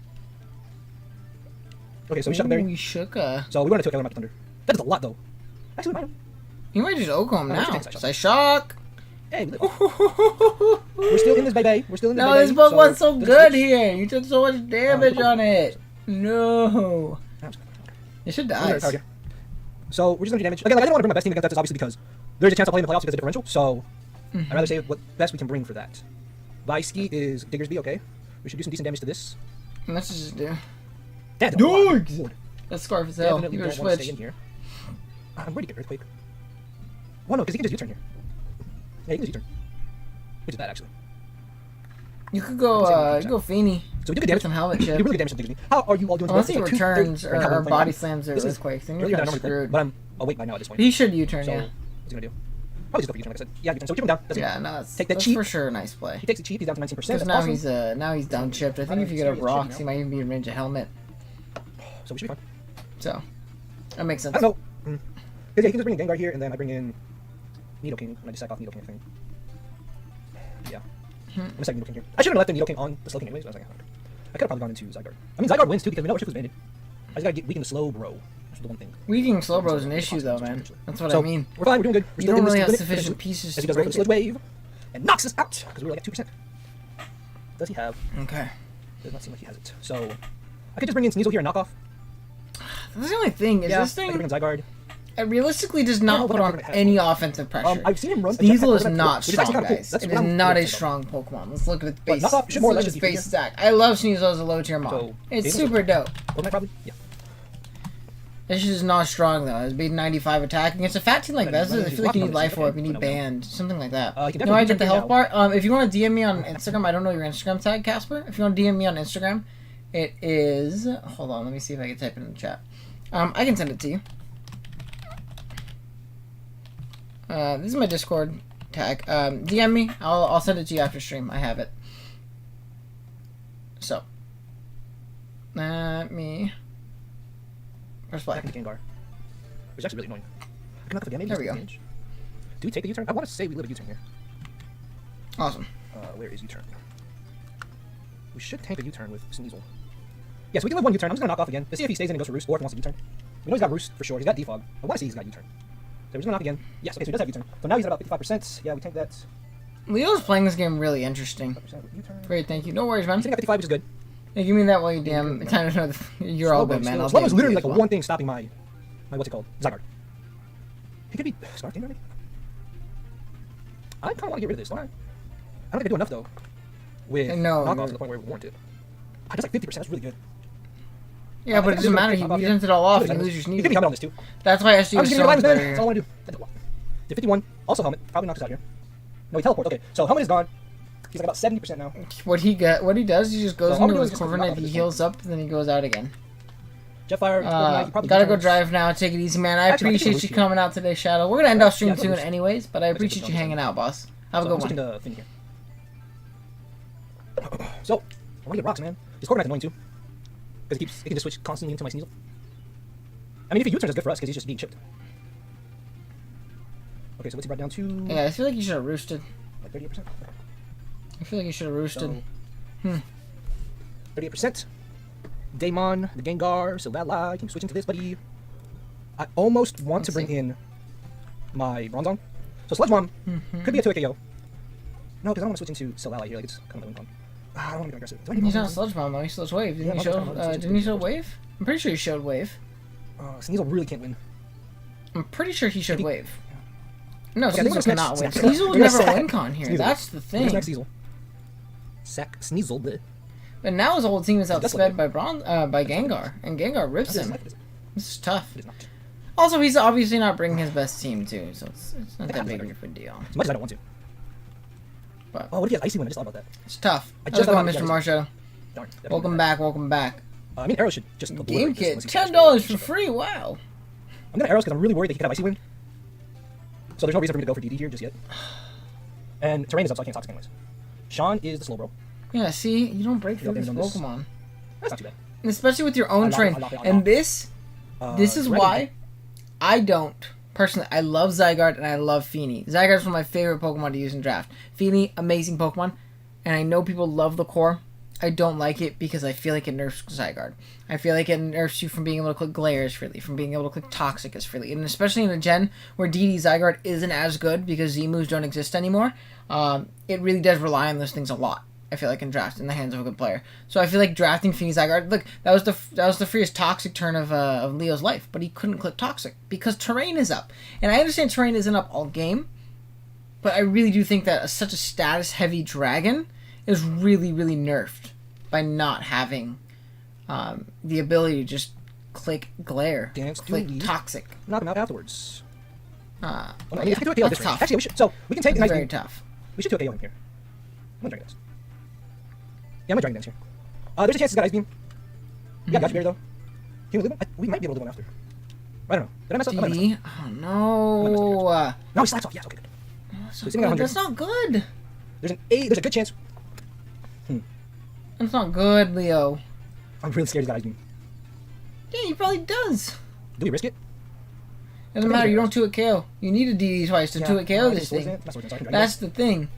Okay, so we shook Berry. We shook a. So we want to 2 KO him after Thunder. That is a lot though. Actually, we might have. You might just Oko him now. Psy Say shock. Hey, we're still in this, baby. We're still in this. No, baby. this Pokemon's so let's good switch. here. You took so much damage on it. No. It should die. So we're just gonna do damage. Again, like, I didn't want to bring my best team against Bepsis, obviously, because there's a chance I'll play in the playoffs because of differential. So I'd rather say what best we can bring for that. Visky is Diggersby, okay. We should do some decent damage to this. Let's just do. That That Scarf is hell. definitely You better don't want to switch. stay in here. I'm ready to get Earthquake. Well, no, because he can just U-turn here. Yeah, he can just U-turn. Which is bad, actually. You could go Feeny. So we do good damage. Some helmet You chip. really good damage to Diggersby. How are you all doing? Unless he It's like returns 2, or body slams or earthquakes, then you're really kind not of normally screwed. but I'm awake by now at this point. He should U-turn, So yeah. what's he gonna do? Probably just go for U-turn, like I said. Yeah, U-turn. So we keep him down. That's Yeah, it. no, that's, Take that that's cheap. for sure a nice play. He takes it cheap. He's down to 19%. Because That's now awesome. he's down chipped. I think if you get a rocks, he might even be in range of helmet. So we should be fine. So that makes sense. I don't know. Yeah, he can just bring in Gengar here, and then I bring in Nidoking, and I just sack off Nidoking, I think. Yeah. I'm gonna sack Nidoking here. I shouldn't have left the Nidoking on the Slowking anyways, but I was like, oh, I could have probably gone into Zygarde. I mean, Zygarde wins too, because we know Urshifu was banded. I just gotta get weaken the slow bro. That's the one thing. Weakening Slowbro is an issue, though, man. That's what I mean. We're fine, we're doing good. We're You still don't in this really have limit, sufficient as pieces he to does go for break the it. Sludge Wave, and knocks us out, because we're like at 2%. Does he have? Okay. Does not seem like he has it. So, I could just bring in Sneasel here and knock off. That's the only thing, is Yeah, this I could bring thing in Zygarde. it realistically does not put on any offensive pressure. I've seen him run. Sneasel is not which is strong, actually kinda cool. guys. That's It what is I'm not a excited strong Pokemon. Let's look at its base. knockoff should Let's more or look less at its just be base here. stack. I love Sneasel as a low tier mon. So, It's Sneasel's super dope. Pokemon probably? Yeah. This is not strong though. It's being 95 attack against a fat team like Let that. me I feel like you need just life walk on orb, you this. need Okay. band, something like that. You can No, I definitely get the check health it bar. If you want to DM me on Instagram, I don't know your Instagram tag, Casper. If you want to DM me on Instagram, it is. Hold on, let me see if I can type it in the chat. I can send it to you. This is my Discord tag. DM me. I'll send it to you after stream. I have it. So, let me press play. Back into Gengar. Which is actually really annoying. I cannot forget. Maybe There we just go. advantage. Do we take the U-turn? I want to say we live a U-turn here. Awesome. Where is U-turn? We should take a U-turn with Sneasel. Yeah, so we can live one U-turn. I'm just gonna knock off again to see if he stays in and goes for Roost, or if he wants to U-turn. We know he's got Roost for sure. He's got Defog. I want to see he's got U-turn. So we're just gonna knock again. Yes, okay, so he does have U-turn. So now he's at about 55%. Yeah, we take that. Leo's playing this game really interesting. 5% with U-turn. Great, thank you. No worries, man. He's sitting at 55, which is good. Hey, give me that while you DM. good, Kind of know you're all good, man. I'll Slow DM is literally you like as the well. one thing stopping my what's it called? Zygarde. He could be Scarf Gamer, maybe? I kind of want to get rid of this, don't I? I don't think I do enough, though. With No, knockoffs no. to the point where we warrant it. I just like 50%, that's really good. Yeah, but it doesn't matter. He turns it all off and you loses your You sneeze. give me helmet on this, too. That's why SG I'm was just so gonna much get better That's here. all I want to do. That's it. Did 51. Also helmet. Probably knocks us out here. No, he teleports. Okay, so helmet is gone. He's like about 70% now. What he does, he just goes So all into we do his is just corner knock and off he this heals up, then he goes out again. Jetfire, he probably Gotta go U-turns. drive now. Take it easy, man. I Actually, I think appreciate Roost you here. coming out today, Shadow. We're gonna end off stream Yeah, go soon Roost. anyways, but I Let's appreciate just you go hanging Roost. out, boss. Have a So good I'm switching one. to Finn here. So, I want to get rocks, man. This Corviknight's annoying too. Because it can just switch constantly into my Sneasel. I mean, if he U-turns, it's good for us because he's just being chipped. Okay, so what's he brought down to? Yeah, I feel like you should have roosted. Like 38%. I feel like you should have roosted. So, 38%. Daemon, the Gengar, Silvally, can switch into this, buddy. I almost want to bring in my Bronzong. So Sludge Bomb could be a 2 KO. No, because I don't want to switch into Silvally here, like it's kind of a win con. I don't want to be aggressive. Do I need He's Bronzong? not Sludge Bomb though. He's Sludge Wave. Yeah, Didn't he show Wave? I'm pretty sure he showed Wave. Sneasel really can't win. I'm pretty sure he showed Wave. No, Okay, I think Sneasel we're gonna cannot win. snack- Sneasel would we're gonna never sack win con here. Sneasel. That's the We're thing. gonna Sneasel. Sack Sneasel, bleh. But now his whole team is does outsped look by Gengar, and Gengar rips It him. is This is tough. not. Also, he's obviously not bringing his best team too, so it's not that big of a deal. As much as I don't want to. But Oh, what if he has Icy Wind? I just thought about that. it's tough. I How's just it going, thought Mr. about Marshadow? Darn. that Welcome would be back, welcome back. bad. I mean, Arrows should just obliterate Game this kit, unless he gets $10 for Arrows. free. Wow. I'm gonna Arrows because I'm really worried that he could have Icy Wind. So there's no reason for me to go for DD here just yet. And terrain is up, so I can't Toxic anyways. Sean is the slow bro. Yeah, see, you don't break through Yeah, this on this. Pokemon, That's not too bad. and especially with your own lock it, train. I lock it, I And lock this is Dragon why I don't personally. I love Zygarde and I love Feeny. Zygarde is one of my favorite Pokemon to use in draft. Feeny, amazing Pokemon, and I know people love the core. I don't like it because I feel like it nerfs Zygarde. I feel like it nerfs you from being able to click Glare as freely, from being able to click Toxic as freely, and especially in a gen where DD Zygarde isn't as good because Z-moves don't exist anymore. It really does rely on those things a lot. I feel like in draft in the hands of a good player. So I feel like drafting Feeny Zygarde. Look, that was the freest Toxic turn of Leo's life, but he couldn't click Toxic because terrain is up, and I understand terrain isn't up all game, but I really do think that such a status heavy dragon is really nerfed by not having the ability to just click Glare, Dance click Duty. Toxic. Knock him out afterwards. But I mean, yeah, if we can do a KO that's this range. tough. Actually, we should. So we can take It's an Ice very Beam. tough. We should do a KO him here. I'm gonna Dragon Dance. Yeah, I'm gonna Dragon Dance here. There's a chance he's got Ice Beam. Yeah, got you, Berry, though. Can we leave him? I- We might be able to go after. I don't know. Did I mess up? I might have messed DD? Oh no. up. No, he slacks off. Yes, okay, good. That's So not he's gonna good. get That's not good. There's a good chance. That's not good, Leo. I'm really scared he's got Ice Beam. Yeah, he probably does. Do we risk it? Doesn't matter. You don't 2-hit KO. You need a DD twice to 2-hit KO this thing. That's the thing.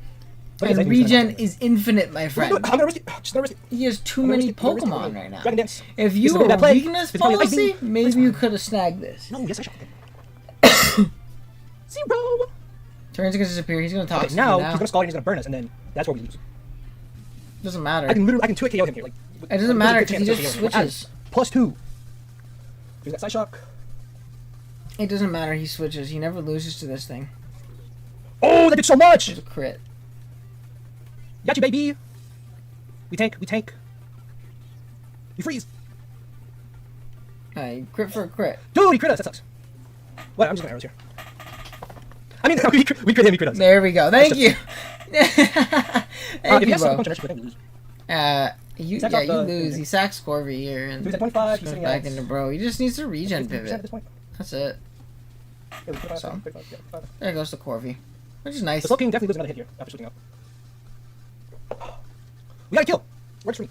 But his And Ice Beam's regen gonna- is infinite, my I'm friend. gonna risk it. Just gonna risk it. He has too I'm gonna many risk it. I'm gonna risk it. Pokemon I'm gonna right now. Dragon Dance. If This you is a were really bad play. weakness It's gonna be Ice policy, Beam. maybe you could have snagged this. No, yes, I shall. Okay. Zero. Turns gonna disappear. He's gonna toxic Okay, now you he's gonna Scald and he's gonna burn us, and then that's where we lose. Doesn't matter. I can 2-hit KO him here. Like, It doesn't there's a matter good 'cause he chance just to KO him. switches. +2. He's got Side Shock. It doesn't matter. He switches. He never loses to this thing. Oh, that did so much! It's a crit. Got you, baby. We tank. We freeze. Crit for a crit. Dude, he crit us. That sucks. What? I'm just gonna arrows here. I mean, we crit him, he crit us. There we go. Thank you. If Thank he you, has something bro. punch and extra, then we lose. You Sack yeah, off you the- lose. He sacks Corvy here and So he's at 25, he's goes sitting back at- into bro. He just needs to regen 50% pivot. at this point. That's it. Yeah, 25, So. 35, yeah, 35. There goes the Corvy, which is nice. The Slow King definitely loses another hit here after switching up. We got a kill. Works for me.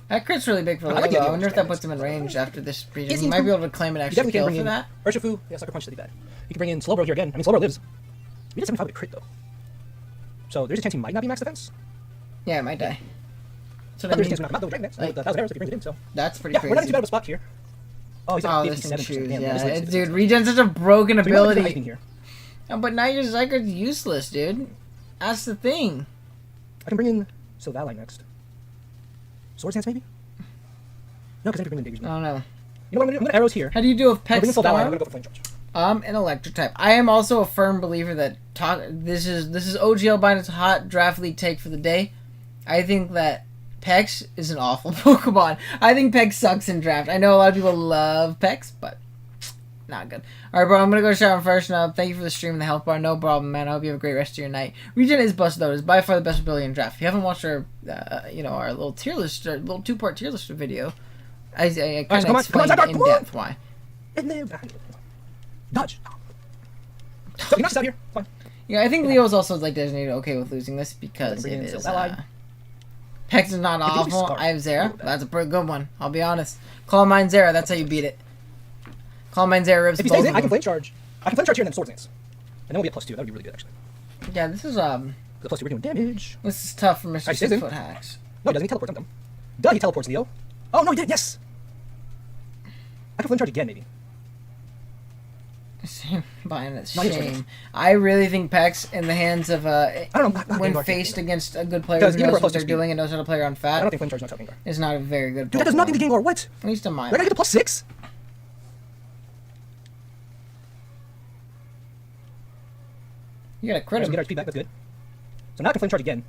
That crit's really big for I Leo. like the though. I idea wonder of if that strength. puts him in range after this regen. Yes, He he's might cool. be able to claim an You extra definitely kill can for bring in that. Urshifu. Yeah, Sucker Punch is be bad. You can bring in Slowbro here again. I mean, Slowbro lives. We did 75 with a crit, though. So there's a chance he might not be max defense. Yeah, it might die. That's what But I there's a mean. chance we knock him out, though, with Dragon Dance. Like- With the 1,000 arrows if he brings it in, so. That's pretty Yeah, we're not in too crazy. bad of a spot here. Oh, he's Oh, at this thing 57%. chews. Damn, Yeah, that's really dude, regen's such a broken So we want to do ability. lightning here. Oh, but now your Zygarde's useless, dude. That's the thing. I can bring in Silvally next. Swords Dance, maybe? No, because I can bring in Daggers. I don't know. You know what I'm gonna do? I'm gonna arrows here. How do you do with I'm Pet bringing Silvally. I'm Storm? gonna go for Flame Charge. An electric type. I am also a firm believer that this is OGL Bind's hot draft league take for the day. I think that Pex is an awful Pokemon. I think Pex sucks in draft. I know a lot of people love Pex, but not good. Alright, bro, I'm gonna go shower first now. Thank you for the stream and the health bar. No problem, man. I hope you have a great rest of your night. Regen is busted though. It's by far the best ability in draft. If you haven't watched our our little tier list, our little 2-part tier list video, I kind come of on, explained Zygarde, in come on! depth why. And then dodge. So he knocks us out here. Fine. Yeah, I think Leo's also like designated okay with losing this because Bring it in is. Silvally. Pex is not think we awful. scarf. I have Zera. That's a pretty good one. I'll be honest. Call mine Zera. That's how you beat it. Call mine Zera rips If he both stays of in, I can them. flame charge. I can flame charge here and then Swords Dance. And then we'll be at +2. That would be really good, actually. Yeah, this is The +2, we're doing damage. this is tough for Mr. Alright, stays in. 6-foot hacks. No, he doesn't. He teleports. I'm dumb. Duh, he teleports, Leo. Oh, no, he did. Yes. I can flame charge again, maybe. Buying it. No, he's right. Shame. I really think Pex in the hands of I don't know. when Gengar faced can't. against a good player Because who even knows if we're what they're +2 doing and knows how to play around I fat don't think flame charge knocks out Gengar. is not a very good. Dude, that does nothing to Pokemon. Gengar. What? At least in my We're gonna get to +6? You gotta crit Alright, so him. we get our speed back. That's good. So now I can flame charge again.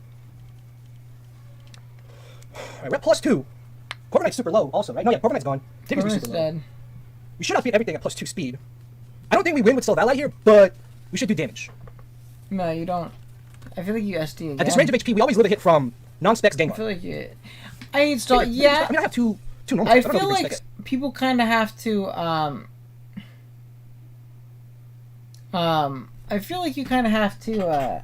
Alright, we're at +2. Corviknight's super low also, right? No, yeah, Corviknight's gone. Tigger's Corviknight's super low. dead. We should outspeed everything at +2 speed. I don't think we win with Silvally here, but we should do damage. No, you don't. I feel like you SD again. At this range of HP, we always live a hit from non-specs I Gengar. feel like you. I install. Yeah. I mean, I have two normal. I don't know feel if we like bring specs. people kind of have to. I feel like you kind of have to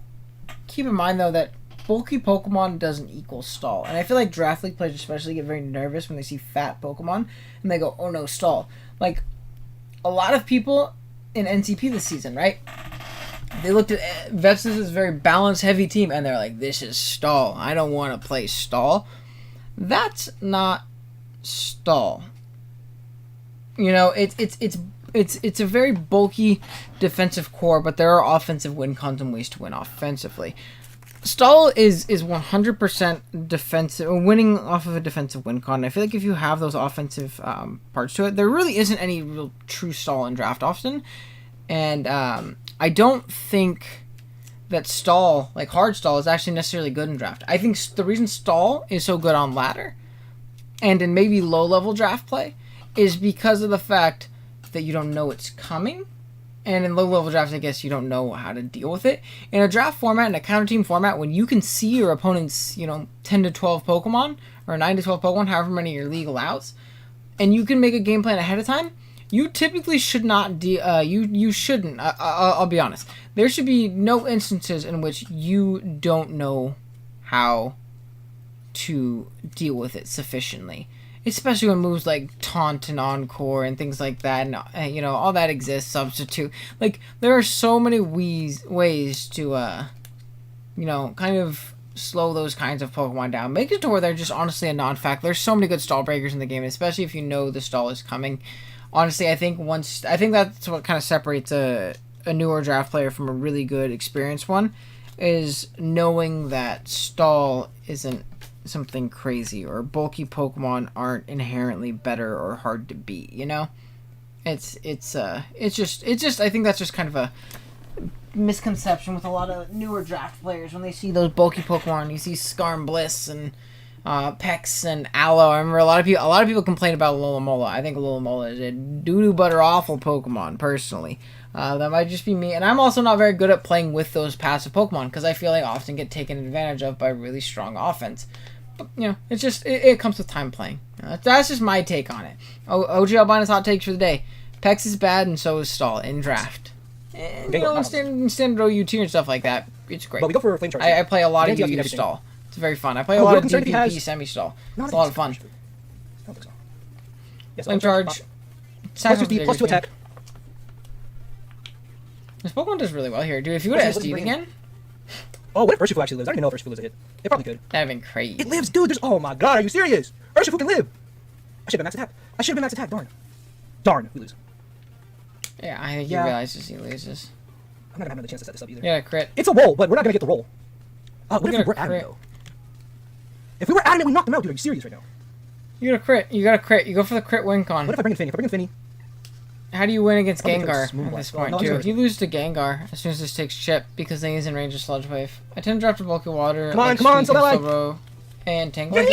keep in mind though that bulky Pokemon doesn't equal stall, and I feel like draft league players especially get very nervous when they see fat Pokemon and they go, "Oh no, stall!" Like a lot of people in NCP this season, right? They looked at Vex's very balanced, heavy team, and they're like, "This is stall. I don't want to play stall." That's not stall. You know, it's a very bulky defensive core, but there are offensive win cons and ways to win offensively. Stall is 100% defensive, winning off of a defensive win con. I feel like if you have those offensive parts to it, there really isn't any real true stall in draft often, and I don't think that stall, like hard stall, is actually necessarily good in draft. I think the reason stall is so good on ladder and in maybe low level draft play is because of the fact that you don't know it's coming, and in low level drafts I guess you don't know how to deal with it. In a draft format, in a counter team format, when you can see your opponent's 10 to 12 Pokemon or 9 to 12 Pokemon, however many your league allows, and you can make a game plan ahead of time, you typically should not you shouldn't. I'll be honest. There should be no instances in which you don't know how to deal with it sufficiently, especially when moves like taunt and encore and things like that, and all that exists. Substitute, like there are so many ways to kind of slow those kinds of Pokemon down, make it to where they're just honestly a non-fact. There's so many good stall breakers in the game, especially if you know the stall is coming. Honestly, I think that's what kind of separates a newer draft player from a really good experienced one, is knowing that stall isn't something crazy, or bulky Pokemon aren't inherently better or hard to beat. It's just I think that's just kind of a misconception with a lot of newer draft players when they see those bulky Pokemon. You see Scar and Bliss and Pex and Aloe. I remember a lot of people complain about Alomola. I think Alomola is a doo-doo butter awful Pokemon, personally. That might just be me. And I'm also not very good at playing with those passive Pokemon because I feel I often get taken advantage of by really strong offense. But, you know, it's just, it comes with time playing. That's just my take on it. OG Albina's hot takes for the day. Pex is bad and so is Stall in draft. And, you know, in standard OU tier and stuff like that, it's great. But we go for Flame Charge. I play a lot of UU Stall. It's very fun. I play a lot of DPP semi-stall. It's a lot of fun. I don't think so. Yes, Flame Charge. Plus 2 plus 2 attack. This Pokemon does really well here. Dude, if you would have SD'd again... Oh, what if Urshifu actually lives? I don't even know if Urshifu lives a hit. It probably could. That'd have been crazy. It lives, dude. There's... Oh my god, are you serious? Urshifu can live. I should have been max attack. Darn. Darn, we lose. Yeah, I think he realizes he loses. I'm not gonna have another chance to set this up either. Yeah, crit. It's a roll, but we're not gonna get the roll. What if we were adamant, though? If we were adamant, we knocked him out, dude. Are you serious right now? You got a crit. You got a crit. You go for the crit win con. What if I bring in Finny? If I bring in Finny... How do you win against Gengar at smooth this blast. point, too? If you lose to Gengar, as soon as this takes chip, because then he's in range of Sludge Wave. I tend to drop to Bulky Water. Come on, so that Slowbro, and Tangle. No!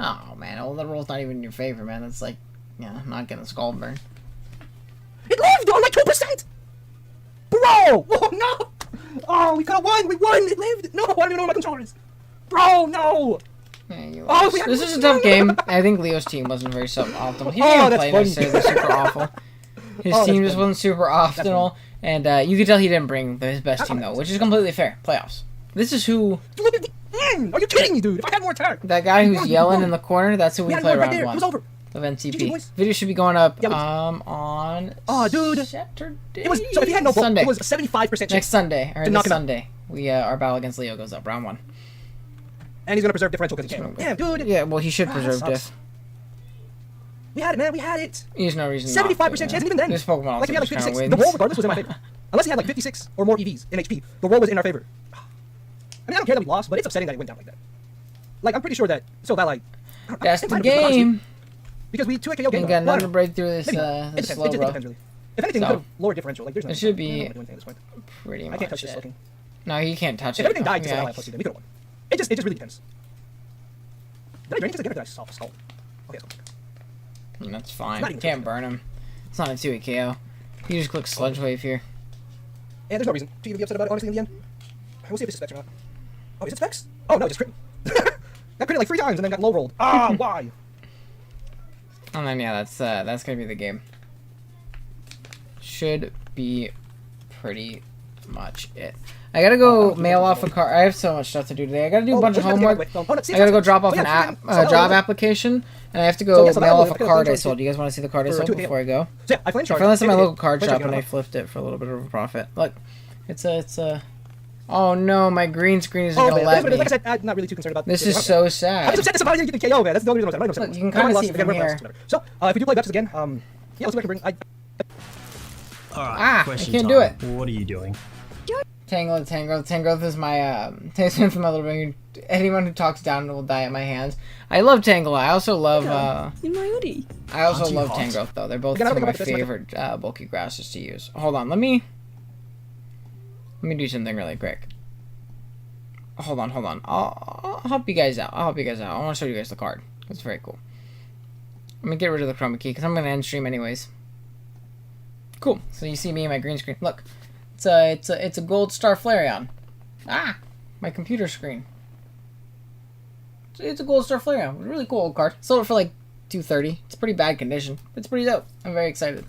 Oh, man. Well, the roll's not even in your favor, man. That's like, yeah, not getting a Scald Burn. It lived on like 2%! Bro! Oh, no! Oh, we could've won! We won! It lived! No, I don't even know what my controller is! Bro, no! Yeah, you Oh, lost. This is a tough game. I think Leo's team wasn't very optimal. He didn't even play necessarily super awful. His team just wasn't super optimal, and you could tell he didn't bring his best team, though, which is completely fair. Playoffs. This is who... Are you kidding me, dude? If I had more attack! That guy who's yelling in the corner, that's who we play round one. It was over. Of NCP. GG, Video should be going up Yeah, on dude. Saturday. It was, so if he had no Sunday. it was a 75% chance. Next Sunday, or to this knock him out. Sunday, we our battle against Leo goes up, round one. And he's gonna preserve differential because he can. Damn, dude. Yeah, well, he should preserve sucks. diff. We had it, man. We had it. There's no reason. 75% chance, and even then, this Pokemon like if he had like also 56, the roll regardless was in my favor. Unless he had like 56 or more EVs in HP, the roll was in our favor. I mean, I don't care that we lost, but it's upsetting that it went down like that. Like, I'm pretty sure that That's the game. Because we 2 KO game. Ain't got nothing to break through this It slow depends, bro. really. If anything, we So, could have lowered differential. Like, there's no. it should be I don't know what I'm doing at this point. Pretty I much can't touch this it. looking. No, you can't touch If it. everything died, Yeah, to plus 2, then we could have won. It just really depends. Did I drain things again or did I soft skull? Okay, let's go. That's fine. Not You even can't burn him. It's not a 2-hit KO. You just click Sludge Wave here. And there's no reason to even be upset about it, honestly, in the end. We'll see if it's specs or not. Oh, is it specs? Oh, no, just crit. That critted like 3 times and then got low rolled. Ah, why? And then, yeah, that's gonna be the game. Should be pretty much it. I gotta go mail off a card. I have so much stuff to do today. I gotta do a bunch of homework. I gotta go drop off an job application, and I have to go mail off a card I sold. You guys want to see the card I sold before I go? So yeah, I flame I charge. found this in my local card shop, and I flipped it for a little bit of a profit. Look, it's a. Oh no, my green screen isn't gonna let me. Like I said, I'm not really too concerned about This is so sad. I'm just upset this about you get the KO, man. That's the only reason I'm upset. Look, you can kinda see it from here. So, if we do play Beps again, yeah, let's see what I can bring. I can't do it. What are you doing? Tangrowth is my takes me from my little ring. Anyone who talks down will die at my hands. I love Tangela. I also love I also love Tangrowth though. They're both two of my favorite bulky grasses to use. Hold on, let me do something really quick. Hold on. I'll help you guys out. I want to show you guys the card. It's very cool. I'm gonna get rid of the chroma key because I'm gonna end stream anyways. Cool. So you see me in my green screen. Look, it's a gold star Flareon. Ah, my computer screen. It's a gold star Flareon. Really cool old card. Sold it for like $230. It's pretty bad condition. It's pretty dope. I'm very excited.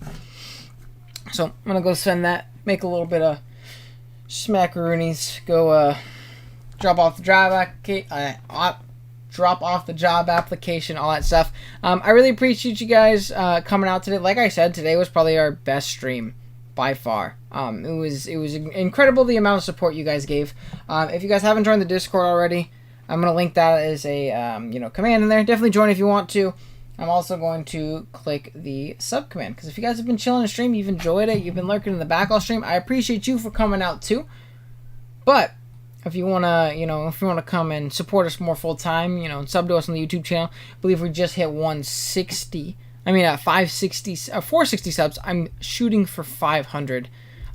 So I'm gonna go send that. Make a little bit of smackaroonies. Go drop off the job application, all that stuff. I really appreciate you guys coming out today. Like I said, today was probably our best stream by far. It was incredible the amount of support you guys gave. If you guys haven't joined the Discord already, I'm gonna link that as a command in there. Definitely join if you want to. I'm also going to click the sub command because if you guys have been chilling in stream, you've enjoyed it, you've been lurking in the back all stream, I appreciate you for coming out too. But if you wanna come and support us more full time, and sub to us on the YouTube channel, I believe we just hit 160. I mean, 460 subs. I'm shooting for 500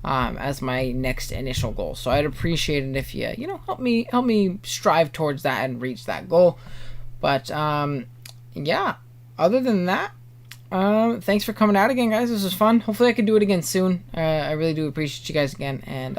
as my next initial goal. So I'd appreciate it if you help me strive towards that and reach that goal. But yeah, other than that, thanks for coming out again, guys. This was fun. Hopefully I can do it again soon. I really do appreciate you guys again, and